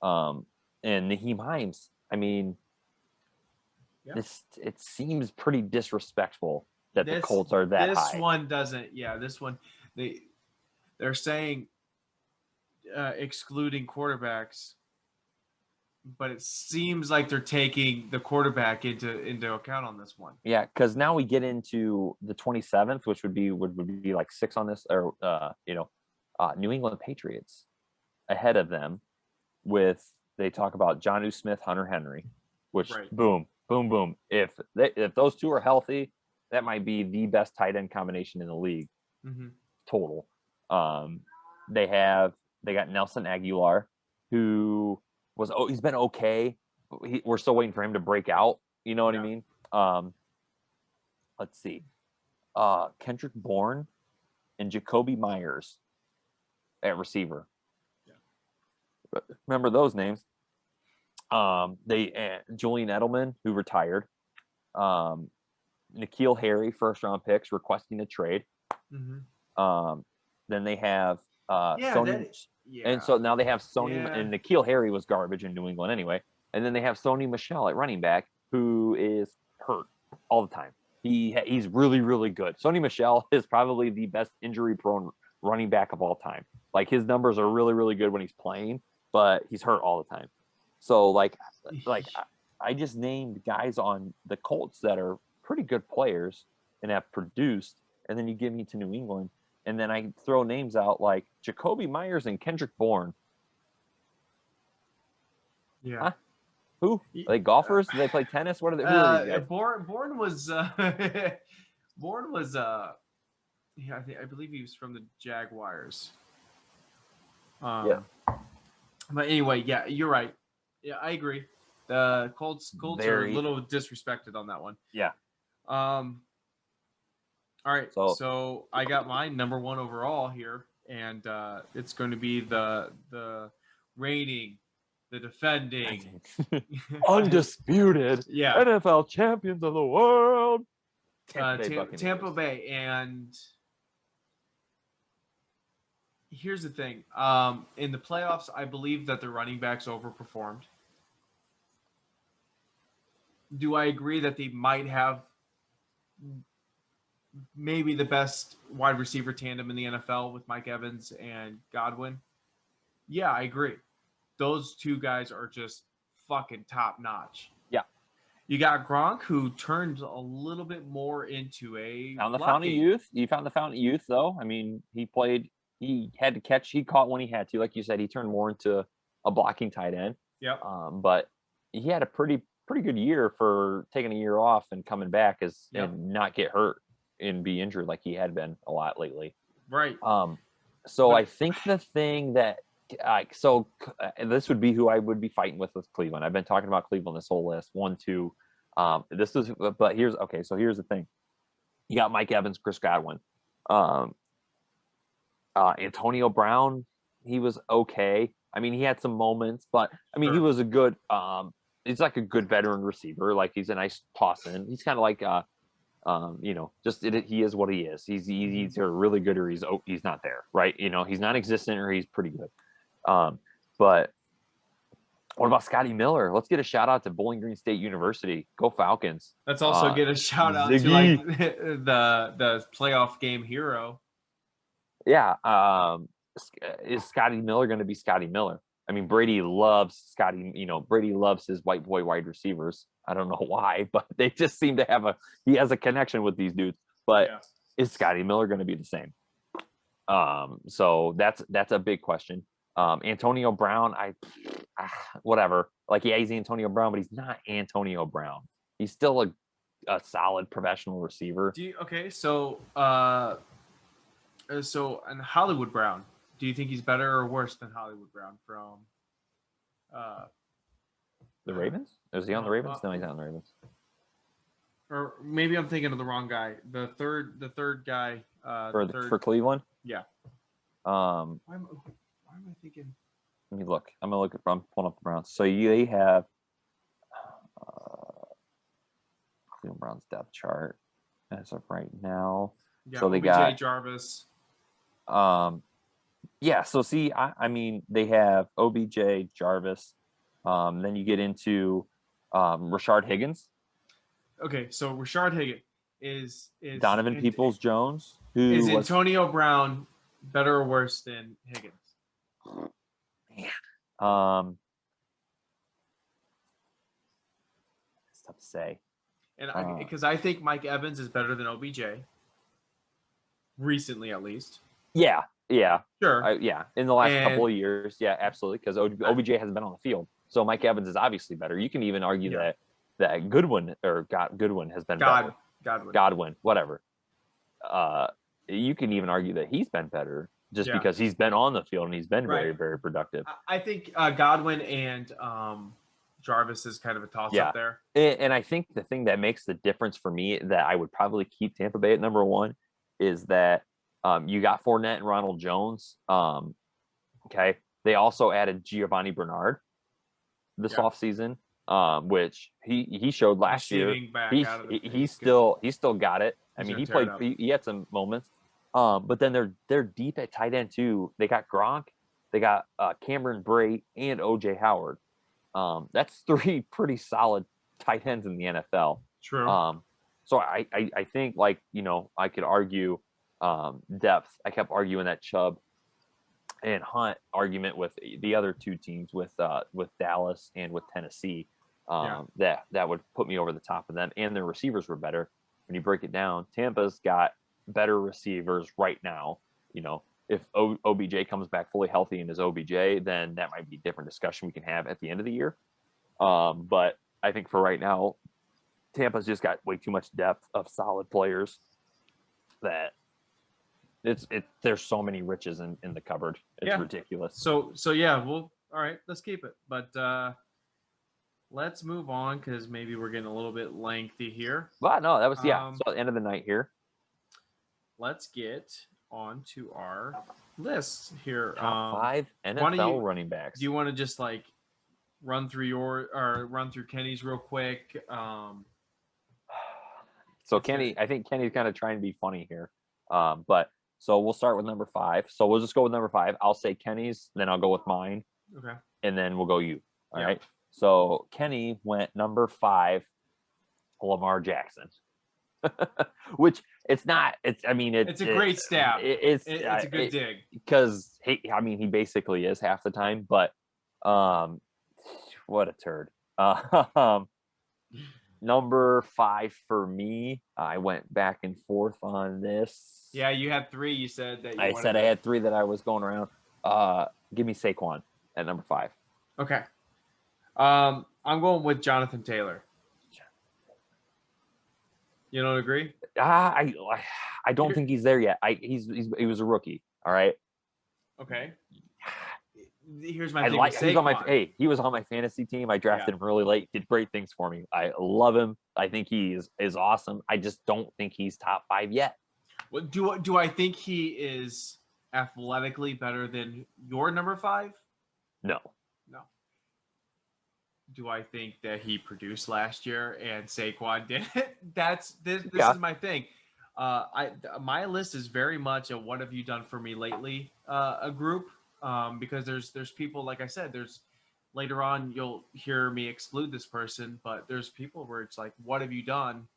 and Naheem Hines. I mean, it seems pretty disrespectful that the Colts are that high.
This one doesn't. Yeah, this one they're saying excluding quarterbacks, but it seems like they're taking the quarterback into account on this one.
Yeah, because now we get into the 27th, which would be like 6 on this, or New England Patriots ahead of them. They talk about Jonnu Smith, Hunter Henry, which boom. If those 2 are healthy, that might be the best tight end combination in the league. Total. They got Nelson Aguilar, who he's been okay. We're still waiting for him to break out. You know what I mean? Let's see. Kendrick Bourne and Jacoby Myers at receiver. Yeah. Remember those names? Julian Edelman, who retired. N'Keal Harry, first round picks, requesting a trade. Then they have Sony. And so now they have Sony, and N'Keal Harry was garbage in New England anyway. And then they have Sony Michel at running back, who is hurt all the time. He's really, really good. Sony Michel is probably the best injury-prone running back of all time. Like, his numbers are really, really good when he's playing, but he's hurt all the time. So, I just named guys on the Colts that are pretty good players and have produced, and then you give me to New England, and then I throw names out like Jacoby Myers and Kendrick Bourne.
Yeah.
Huh? Who? Are they golfers? Do they play tennis? What are they? Who are these guys?
Bourne was Bourne was I believe he was from the Jaguars. But anyway, yeah, you're right. Yeah, I agree. The Colts are a little disrespected on that one.
Yeah.
All right. So I got mine number 1 overall here, and it's going to be the reigning, the defending,
undisputed NFL champions of the world,
Tampa Bay. And here's the thing. In the playoffs, I believe that the running backs overperformed. Do I agree that they might have maybe the best wide receiver tandem in the NFL with Mike Evans and Godwin? Yeah, I agree. Those 2 guys are just fucking top notch.
Yeah.
You got Gronk, who turned a little bit more into a
found the fountain of youth. You found the fountain of youth, though. I mean, he had to catch. He caught when he had to. Like you said, he turned more into a blocking tight end.
Yep.
But he had a pretty good year for taking a year off and coming back and not get hurt and be injured like he had been a lot lately.
Right.
So I think the thing that this would be who I would be fighting with Cleveland. I've been talking about Cleveland this whole list. 1, 2. But here's the thing. You got Mike Evans, Chris Godwin, Antonio Brown. He was okay. I mean, he had some moments, but I mean, he was a good. He's like a good veteran receiver. Like he's a nice toss in. He's kind of like he is what he is. He's either really good or he's not there, right? He's non-existent or he's pretty good. But what about Scotty Miller? Let's get a shout out to Bowling Green State University. Go Falcons.
Let's also get a shout out to like the playoff game hero.
Yeah. Is Scotty Miller going to be Scotty Miller? I mean, Brady loves Scotty. Brady loves his white boy wide receivers. I don't know why, but they just seem to he has a connection with these dudes. But is Scotty Miller going to be the same? So that's a big question. Antonio Brown, whatever. Like, yeah, he's Antonio Brown, but he's not Antonio Brown. He's still a solid professional receiver.
So and Hollywood Brown, do you think he's better or worse than Hollywood Brown from
the Ravens? Is he on the Ravens? No, he's not on the Ravens.
Or maybe I'm thinking of the wrong guy. The third guy
for Cleveland.
Yeah.
Why
am I thinking?
Let me look. I'm pulling up the Browns. So they have Cleveland Browns depth chart as of right now.
Yeah,
so they
OBJ,
got
Jarvis.
Yeah. So see, I mean, they have OBJ, Jarvis. Then you get into Rashard Higgins.
Okay, so Rashard Higgins is
Donovan Peoples-Jones.
Is Antonio Brown better or worse than Higgins?
Man. It's tough to say.
And because I think Mike Evans is better than OBJ. Recently, at least.
Yeah.
Sure.
In the last couple of years. Yeah, absolutely. Because OBJ hasn't been on the field. So Mike Evans is obviously better. You can even argue that Goodwin has been better. Godwin, whatever. You can even argue that he's been better just because he's been on the field and he's been very, very productive.
I think Godwin and Jarvis is kind of a toss-up there.
And I think the thing that makes the difference for me that I would probably keep Tampa Bay at number 1 is that you got Fournette and Ronald Jones. Okay. They also added Giovanni Bernard this offseason, which he showed last year. He still got it. I mean, he had some moments. But then they're deep at tight end too. They got Gronk, they got Cameron Brate and OJ Howard. That's 3 pretty solid tight ends in the NFL.
True.
So I think I could argue depth. I kept arguing that Chubb and Hunt argument with the other 2 teams with Dallas and with Tennessee. That would put me over the top of them, and their receivers were better. When you break it down, Tampa's got better receivers right now. If OBJ comes back fully healthy and is OBJ, then that might be a different discussion we can have at the end of the year. But I think for right now, Tampa's just got way too much depth of solid players that there's so many riches in the cupboard. It's ridiculous.
So all right, let's keep it. But let's move on because maybe we're getting a little bit lengthy here.
Well, no, that was so at the end of the night here.
Let's get on to our list here.
Top 5 NFL running backs.
Do you want to just run through Kenny's real quick?
So Kenny, I think Kenny's kind of trying to be funny here. But so we'll start with number 5. So we'll just go with number 5. I'll say Kenny's, then I'll go with mine.
Okay.
And then we'll go you. All right. So Kenny went number 5, Lamar Jackson. Which it's not. It's a
great stab. It's a good dig
because he basically is half the time. But what a turd. Number 5 for me. I went back and forth on this.
Yeah, you had 3. You said that.
I had 3 that I was going around. Give me Saquon at number 5.
Okay. I'm going with Jonathan Taylor. You don't agree?
I don't think he's there yet. He was a rookie. All right.
Okay. Here's my thing.
He was on my fantasy team. I drafted him really late. Did great things for me. I love him. I think he is awesome. I just don't think he's top 5 yet.
Well, do I think he is athletically better than your number 5?
No.
Do I think that he produced last year and Saquon didn't? This is my thing. My list is very much a what have you done for me lately a group, because there's people, like I said, there's later on you'll hear me exclude this person, but there's people where it's like, what have you done?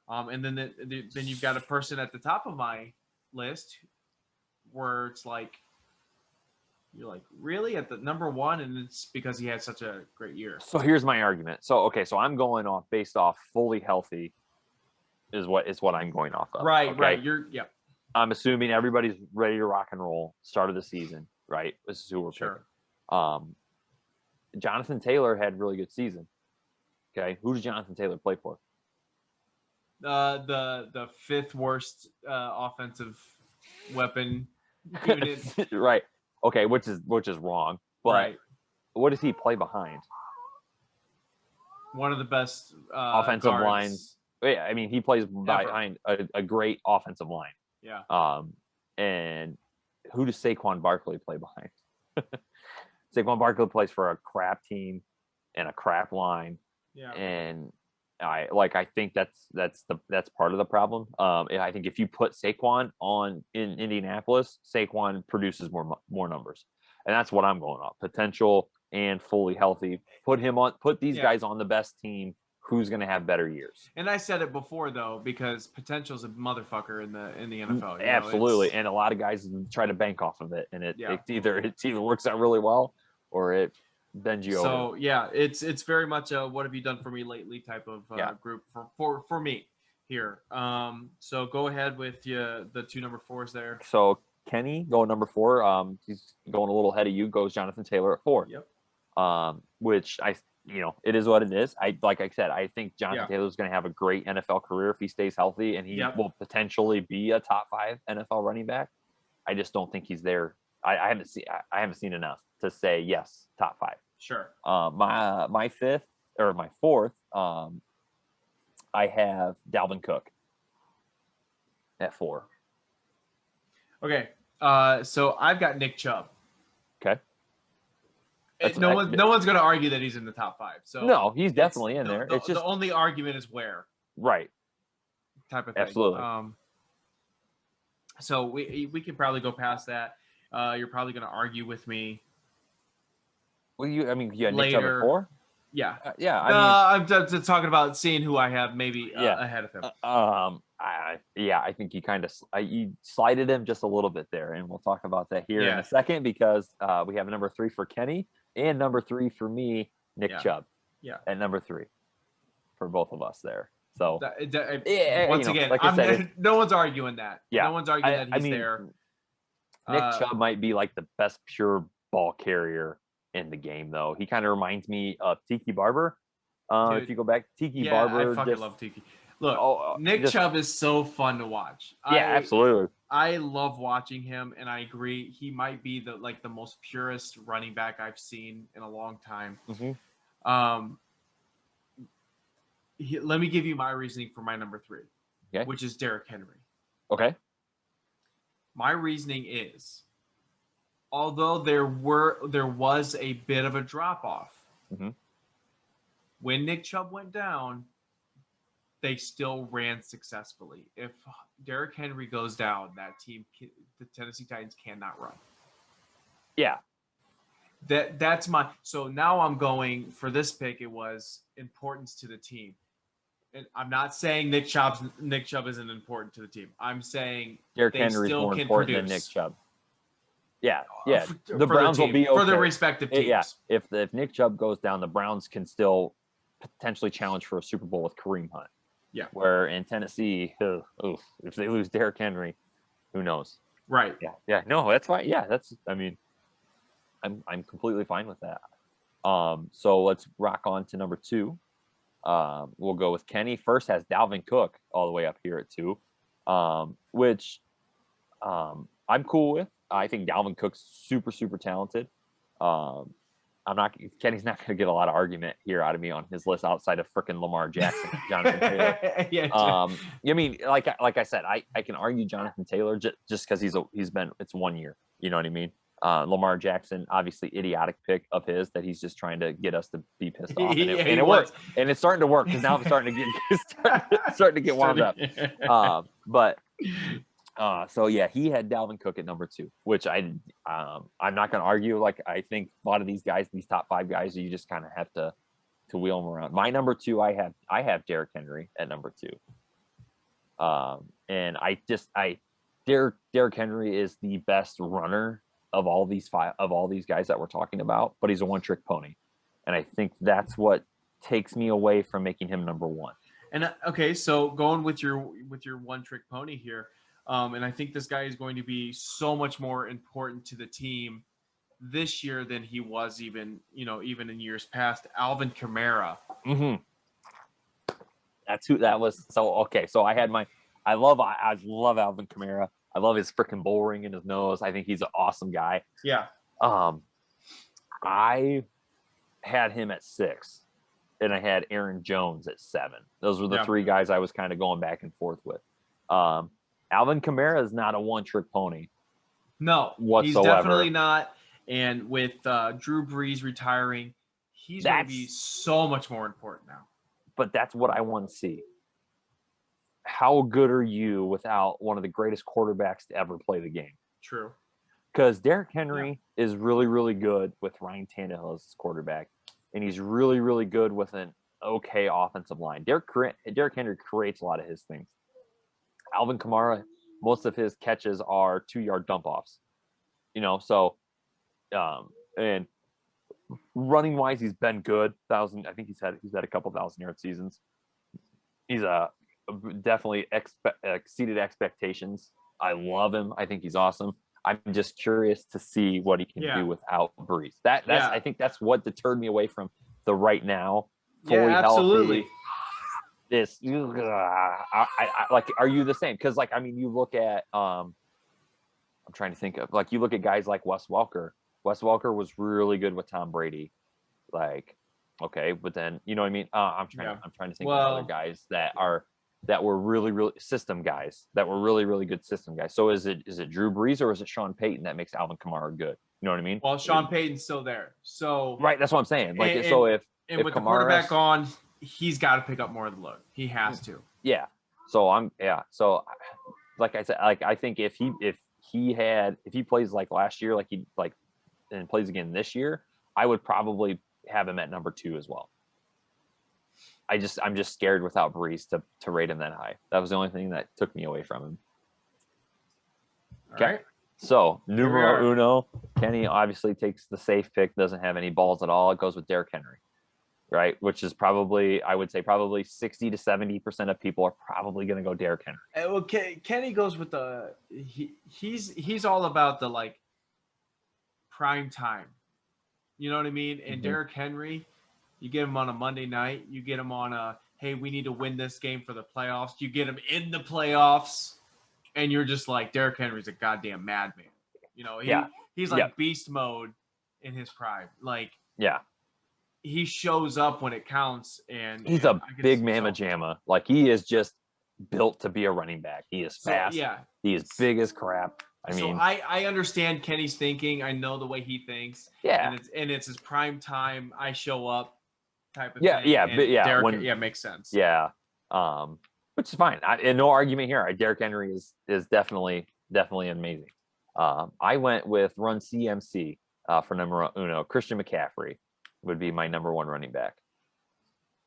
And then you've got a person at the top of my list where it's like, you're like, really, at the number 1, and it's because he had such a great year.
So here's my argument. So I'm going off based off fully healthy is what I'm going off of.
Right,
okay?
right.
I'm assuming everybody's ready to rock and roll. Start of the season, right? This is who we're picking. Jonathan Taylor had a really good season. Okay, who does Jonathan Taylor play for?
The 5th worst offensive weapon.
Right. Okay, which is wrong. But what does he play behind?
One of the best
offensive
guards.
lines. Yeah, I mean, he plays behind a great offensive line.
Yeah.
And who does Saquon Barkley play behind? Saquon Barkley plays for a crap team and a crap line.
Yeah.
And I think that's part of the problem. I think if you put Saquon in Indianapolis, Saquon produces more numbers, and that's what I'm going off. Potential and fully healthy. Put these guys on the best team. Who's going to have better years?
And I said it before though, because potential's a motherfucker in the NFL.
Absolutely, and a lot of guys try to bank off of it, and it either works out really well or it bends you over.
So it's very much a what have you done for me lately type of group for me here. So go ahead with the 2 number 4s there.
So Kenny going number 4. He's going a little ahead of you. Goes Jonathan Taylor at 4.
Yep.
Which it is what it is. Like I said, I think Jonathan Taylor is going to have a great NFL career if he stays healthy, and he will potentially be a top 5 NFL running back. I just don't think he's there. I haven't seen enough to say yes, top 5.
Sure.
My 5th or my 4th, I have Dalvin Cook at 4.
Okay. So I've got Nick Chubb.
Okay.
No one's going to argue that he's in the top 5. So
no, he's definitely in there. It's just
the only argument is where.
Right.
Type of thing.
Absolutely.
So we can probably go past that. You're probably going to argue with me.
Well, you had Nick Chubb at 4?
Yeah.
I'm
just talking about seeing who I have maybe ahead of him.
I think you slided him just a little bit there, and we'll talk about that here in a second, because we have number 3 for Kenny and number 3 for me, Nick Chubb.
Yeah.
At number 3 for both of us there. So
once again, like I said, no one's arguing that.
Yeah.
No one's arguing that he's there.
Nick Chubb might be like the best pure ball carrier in the game, though. He kind of reminds me of Tiki Barber. If you go back, Tiki Barber.
I fucking love Tiki. Look, Nick Chubb is so fun to watch.
Absolutely.
I love watching him, and I agree. He might be the most purest running back I've seen in a long time.
Mm-hmm.
Let me give you my reasoning for my number 3,
okay,
which is Derrick Henry.
Okay.
My reasoning is, although there was a bit of a drop off, when Nick Chubb went down, they still ran successfully. If Derrick Henry goes down, that team, the Tennessee Titans, cannot run.
Yeah.
That's my. So now I'm going for this pick. It was importance to the team, and I'm not saying Nick Chubb isn't important to the team. I'm saying
Derrick Henry is more important than Nick Chubb. Yeah. The Browns will be okay
for their respective teams.
Yeah. If Nick Chubb goes down, the Browns can still potentially challenge for a Super Bowl with Kareem Hunt.
Yeah.
Where in Tennessee, if they lose Derrick Henry, who knows?
Right.
Yeah. No, that's fine. Yeah. I'm completely fine with that. So let's rock on to number 2. We'll go with Kenny. First has Dalvin Cook all the way up here at 2, which I'm cool with. I think Dalvin Cook's super, super talented. Kenny's not going to get a lot of argument here out of me on his list outside of freaking Lamar Jackson, Jonathan Taylor. I mean, like I said, I can argue Jonathan Taylor just because it's 1 year. You know what I mean? Lamar Jackson, obviously idiotic pick of his that he's just trying to get us to be pissed off, and it works, and it's starting to work because now I'm starting to get wound up. So yeah, he had Dalvin Cook at number 2, which I'm not going to argue. Like, I think a lot of these guys, these top 5 guys, you just kind of have to wheel them around. My number 2, I have Derrick Henry at number 2. And Derrick Henry is the best runner of all these guys that we're talking about, but he's a one-trick pony, and I think that's what takes me away from making him number 1.
And okay, so going with your one-trick pony here. And I think this guy is going to be so much more important to the team this year than he was even in years past. Alvin Kamara.
Mm-hmm. That's who that was. So okay, so I love Alvin Kamara. I love his freaking bull ring in his nose. I think he's an awesome guy.
Yeah.
I had him at 6, and I had Aaron Jones at 7. Those were the 3 guys I was kind of going back and forth with. Alvin Kamara is not a one-trick pony.
No,
whatsoever.
He's definitely not. And with Drew Brees retiring, he's going to be so much more important now.
But that's what I want to see. How good are you without one of the greatest quarterbacks to ever play the game?
True.
Because Derrick Henry is really, really good with Ryan Tannehill as his quarterback, and he's really, really good with an okay offensive line. Derrick Henry creates a lot of his things. Alvin Kamara, most of his catches are 2-yard dump offs. And running wise, he's been good. I think he's had a couple 1,000-yard seasons. He's definitely exceeded expectations. I love him. I think he's awesome. I'm just curious to see what he can do without Brees. I think that's what deterred me away from the right now fully
absolutely.
Healthy. Are you the same? Because you look at I'm trying to think of you look at guys like Wes Welker. Wes Welker was really good with Tom Brady. Okay, but then you know what I mean. I'm trying to think of other guys that were really, really system guys, that were really, really good system guys. So is it Drew Brees or is it Sean Payton that makes Alvin Kamara good? You know what I mean?
Well, Sean Payton's still there. So
right, that's what I'm saysaying. If
with
Kamara's,
the quarterback on, he's got to pick up more of the load. He has to.
Yeah. So So like I said, I think if he plays like last year, and plays again this year, I would probably have him at number 2 as well. I'm just scared without Brees to rate him that high. That was the only thing that took me away from him.
Okay.
Right. So numero uno, Kenny obviously takes the safe pick, doesn't have any balls at all. It goes with Derrick Henry, right? Which is probably 60 to 70% of people are probably going to go Derrick Henry.
Okay, Kenny goes with he's all about the prime time. You know what I mean? And Derrick Henry, you get him on a Monday night. You get him on hey, we need to win this game for the playoffs. You get him in the playoffs, and you're just like, Derrick Henry's a goddamn madman. He's beast mode in his prime. He shows up when it counts, and
he's a big mamma jamma. He is just built to be a running back. He is fast. He is big as crap.
I understand Kenny's thinking. I know the way he thinks.
Yeah.
And it's his prime time. I show up type of
thing. Yeah.
Derrick, makes sense.
Yeah. Which is fine. And no argument here. Derrick Henry is definitely amazing. I went with Run CMC for number uno. Christian McCaffrey would be my number 1 running back.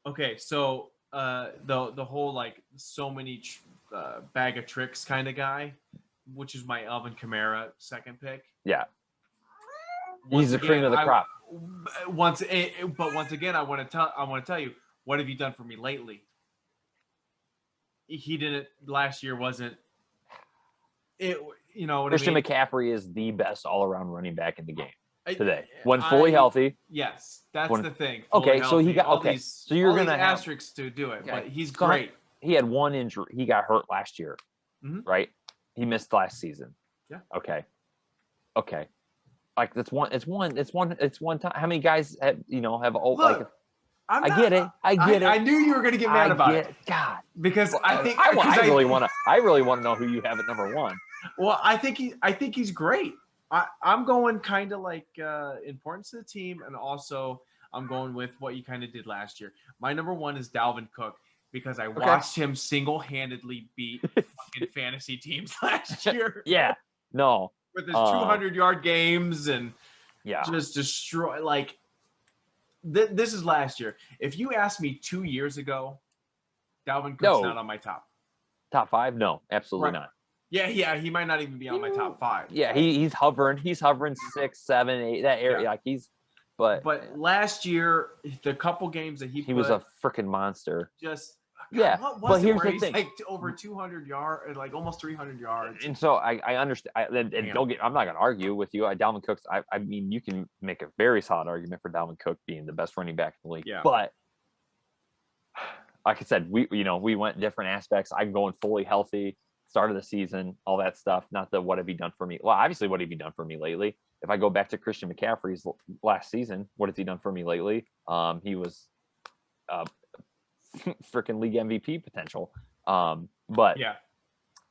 Okay. So the whole so many bag of tricks kind of guy, which is my Alvin Kamara second pick.
Yeah. He's the cream of the crop.
Once again, I want to tell you, what have you done for me lately? He didn't last year. Wasn't it? You know what
Christian
I mean?
McCaffrey is the best all-around running back in the game. today when fully healthy.
Yes, that's
When-
the thing.
Okay,
Fully
so he
healthy.
got
All
okay.
these,
So you're
all
gonna
these
have
asterisks to do it,
okay.
but he's
So
great.
He had one injury. He got hurt last year, right? He missed last season.
Yeah.
Okay. Like that's one. It's one time. How many guys have
Look,
I get it. I get it.
I knew you were going to get mad about it.
God,
because I think
I really want to know who you have at number one.
Well, I think he's great. I'm going kind of like importance to the team, and also I'm going with what you kind of did last year. My number one is Dalvin Cook because I watched him single-handedly beat fucking fantasy teams last year.
Yeah, no,
with his 200-yard games and just destroy like. This is last year. If you asked me 2 years ago, Dalvin Cook's not on my top
5. No, absolutely not.
Yeah, he might not even be on my top 5.
Yeah, he's hovering 6, 7, 8 that area. Yeah. Like but
last year the couple games that he
was a freaking monster.
Just
what was
but here's the thing, like over 200 yards, like almost 300 yards.
And so I understand. And don't get. I'm not going to argue with you. Dalvin Cook's. I mean, you can make a very solid argument for Dalvin Cook being the best running back in the league.
Yeah.
But like I said, we went different aspects. I'm going fully healthy. Start of the season, all that stuff. Not the what have you done for me? Well, obviously, what have you done for me lately? If I go back to Christian McCaffrey's last season, what has he done for me lately? He was freaking league MVP potential. But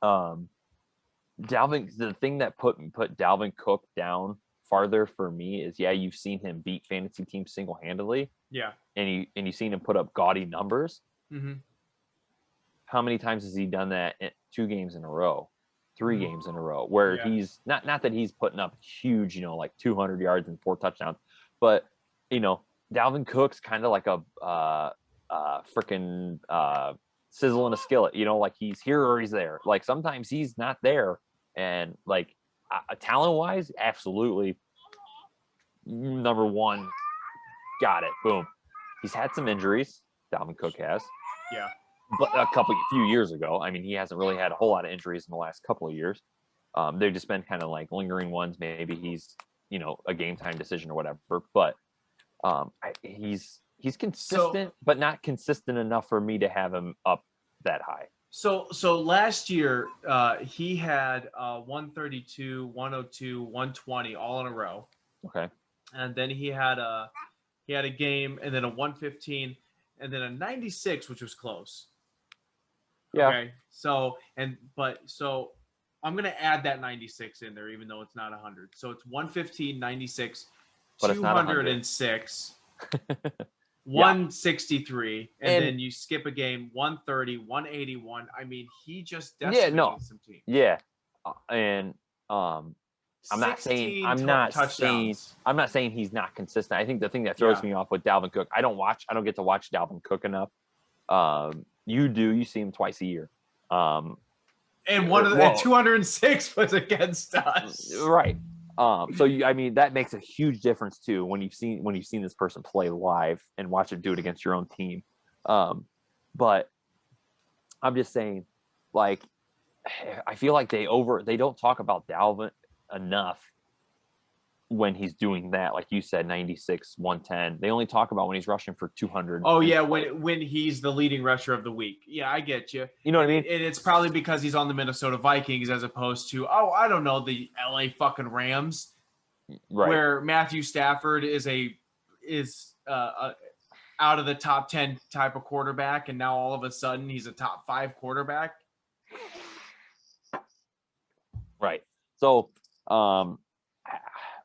Dalvin, the thing that put Dalvin Cook down farther for me is you've seen him beat fantasy teams single-handedly.
Yeah.
And you've seen him put up gaudy numbers.
Mm-hmm.
How many times has he done that in 2 games in a row, 3 games in a row, where he's not that he's putting up huge, like 200 yards and 4 touchdowns, but Dalvin Cook's kind of like a freaking sizzle in a skillet, like he's here or he's there. Like sometimes he's not there, and like talent wise, absolutely number one. Got it. Boom. He's had some injuries. Dalvin Cook has.
Yeah.
But few years ago, I mean, he hasn't really had a whole lot of injuries in the last couple of years. They've just been kind of like lingering ones. Maybe he's, a game time decision or whatever. But he's consistent, but not consistent enough for me to have him up that high.
So last year, he had 132, 102, 120 all in a row.
Okay.
And then he had a game, and then a 115, and then a 96, which was close.
Yeah.
Okay. So I'm gonna add that 96 in there, even though it's not 100. So it's 115, 96,
but
206, 163, and then you skip a game, 130, 181. I mean, he just decimated some teams.
Yeah. And I'm not saying he's not consistent. I think the thing that throws me off with Dalvin Cook, I don't get to watch Dalvin Cook enough. You see him twice a year.
And one of the 206 was against us.
Right. That makes a huge difference too when you've seen this person play live and watch him do it against your own team. But I'm just saying, like, I feel like they don't talk about Dalvin enough when he's doing that. Like you said, 96, 110. They only talk about when he's rushing for 200.
Oh yeah, when he's the leading rusher of the week. Yeah, I get you.
You know what I mean?
And it's probably because he's on the Minnesota Vikings as opposed to I don't know, the LA fucking Rams,
right?
Where Matthew Stafford is out of the top 10 type of quarterback, and now all of a sudden he's a top 5 quarterback.
Right. So,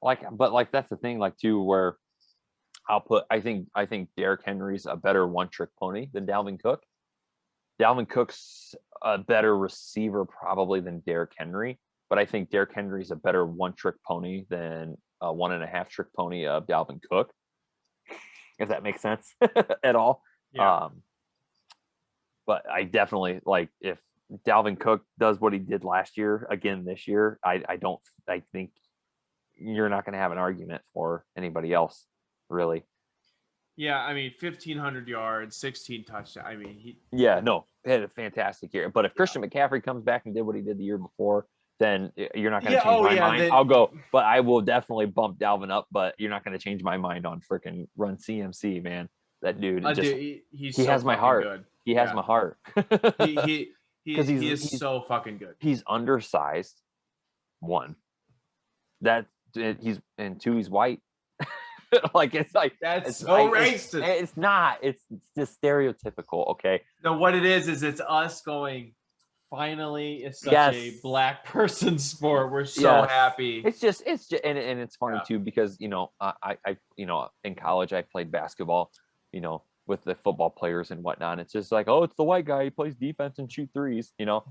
that's the thing, like too, where I think Derrick Henry's a better one-trick pony than Dalvin Cook. Dalvin Cook's a better receiver probably than Derrick Henry, but I think Derrick Henry's a better one-trick pony than a 1.5-trick pony of Dalvin Cook. If that makes sense at all.
Yeah.
But I definitely like if Dalvin Cook does what he did last year again this year, I think you're not going to have an argument for anybody else, really.
Yeah, I mean, 1,500 yards, 16 touchdowns. I mean,
he had a fantastic year. But if Christian McCaffrey comes back and did what he did the year before, then you're not going to change my mind.
Then,
I'll go, but I will definitely bump Dalvin up, but you're not going to change my mind on freaking run CMC, man. That dude,
he's
he
so
has my heart.
good.
He has my heart.
he is
he's
so fucking good.
He's undersized. One, that he's, and two, he's white. Like it's like
that's
it's
so
like,
racist.
It's not. It's just stereotypical. Okay.
No, what it is it's us going. Finally, it's such a black person sport. We're so happy.
It's just, and it's funny too because I in college I played basketball, with the football players and whatnot. It's just like, oh, it's the white guy. He plays defense and shoot threes. So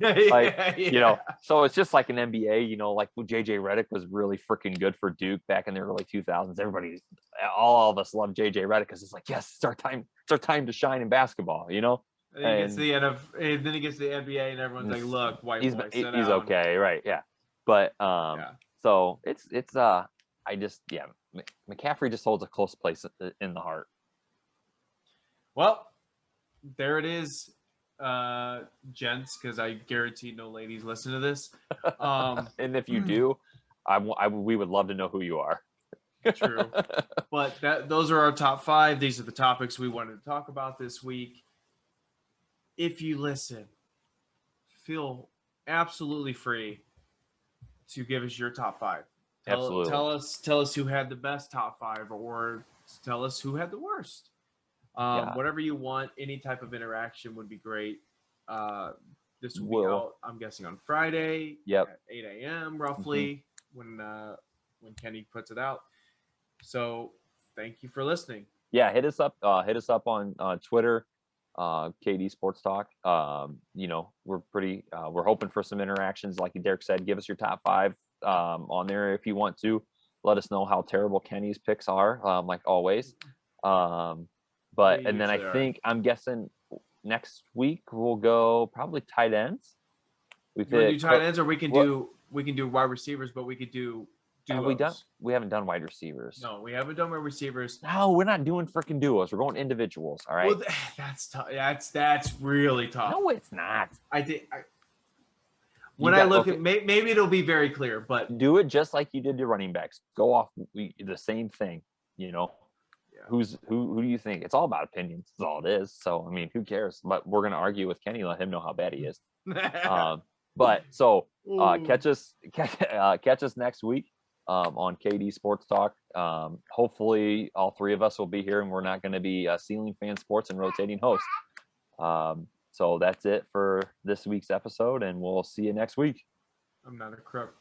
it's just like an NBA. Like JJ Redick was really freaking good for Duke back in the early 2000s. All of us love JJ Redick because it's like, yes, it's our time to shine in basketball.
And then he gets to the NBA, and everyone's like, "Look, white boy, sit down."
He's okay, right? Yeah, but so it's McCaffrey just holds a close place in the heart.
Well, there it is, gents, because I guarantee no ladies listen to this.
And if you do, we would love to know who you are.
True, but those are our top 5. These are the topics we wanted to talk about this week. If you listen, feel absolutely free to give us your top 5.
Absolutely.
Tell us who had the best top 5, or tell us who had the worst. Whatever you want, any type of interaction would be great. This will be out, I'm guessing, on Friday at 8 a.m. roughly when Kenny puts it out. So thank you for listening.
Yeah, hit us up on Twitter. KD Sports Talk. We're we're hoping for some interactions. Like Derek said, give us your top 5 on there if you want to. Let us know how terrible Kenny's picks are, like always. And then I'm guessing next week we'll go probably tight ends.
We can do tight ends, or we can do wide receivers, but we could do duos.
We haven't done wide receivers.
No, we haven't done wide receivers.
No, we're not doing freaking duos. We're going individuals. All right.
Well, that's tough. That's really tough.
No, it's not.
I think when I look at maybe it'll be very clear, but
do it just like you did to running backs. Go off the same thing. Yeah. Who do you think? It's all about opinions. That's all it is. So I mean, who cares? But we're gonna argue with Kenny. Let him know how bad he is. But so catch us next week. On KD Sports Talk. Hopefully all 3 of us will be here, and we're not going to be Ceiling Fan Sports and rotating hosts. So that's it for this week's episode, and we'll see you next week.
I'm not a crook.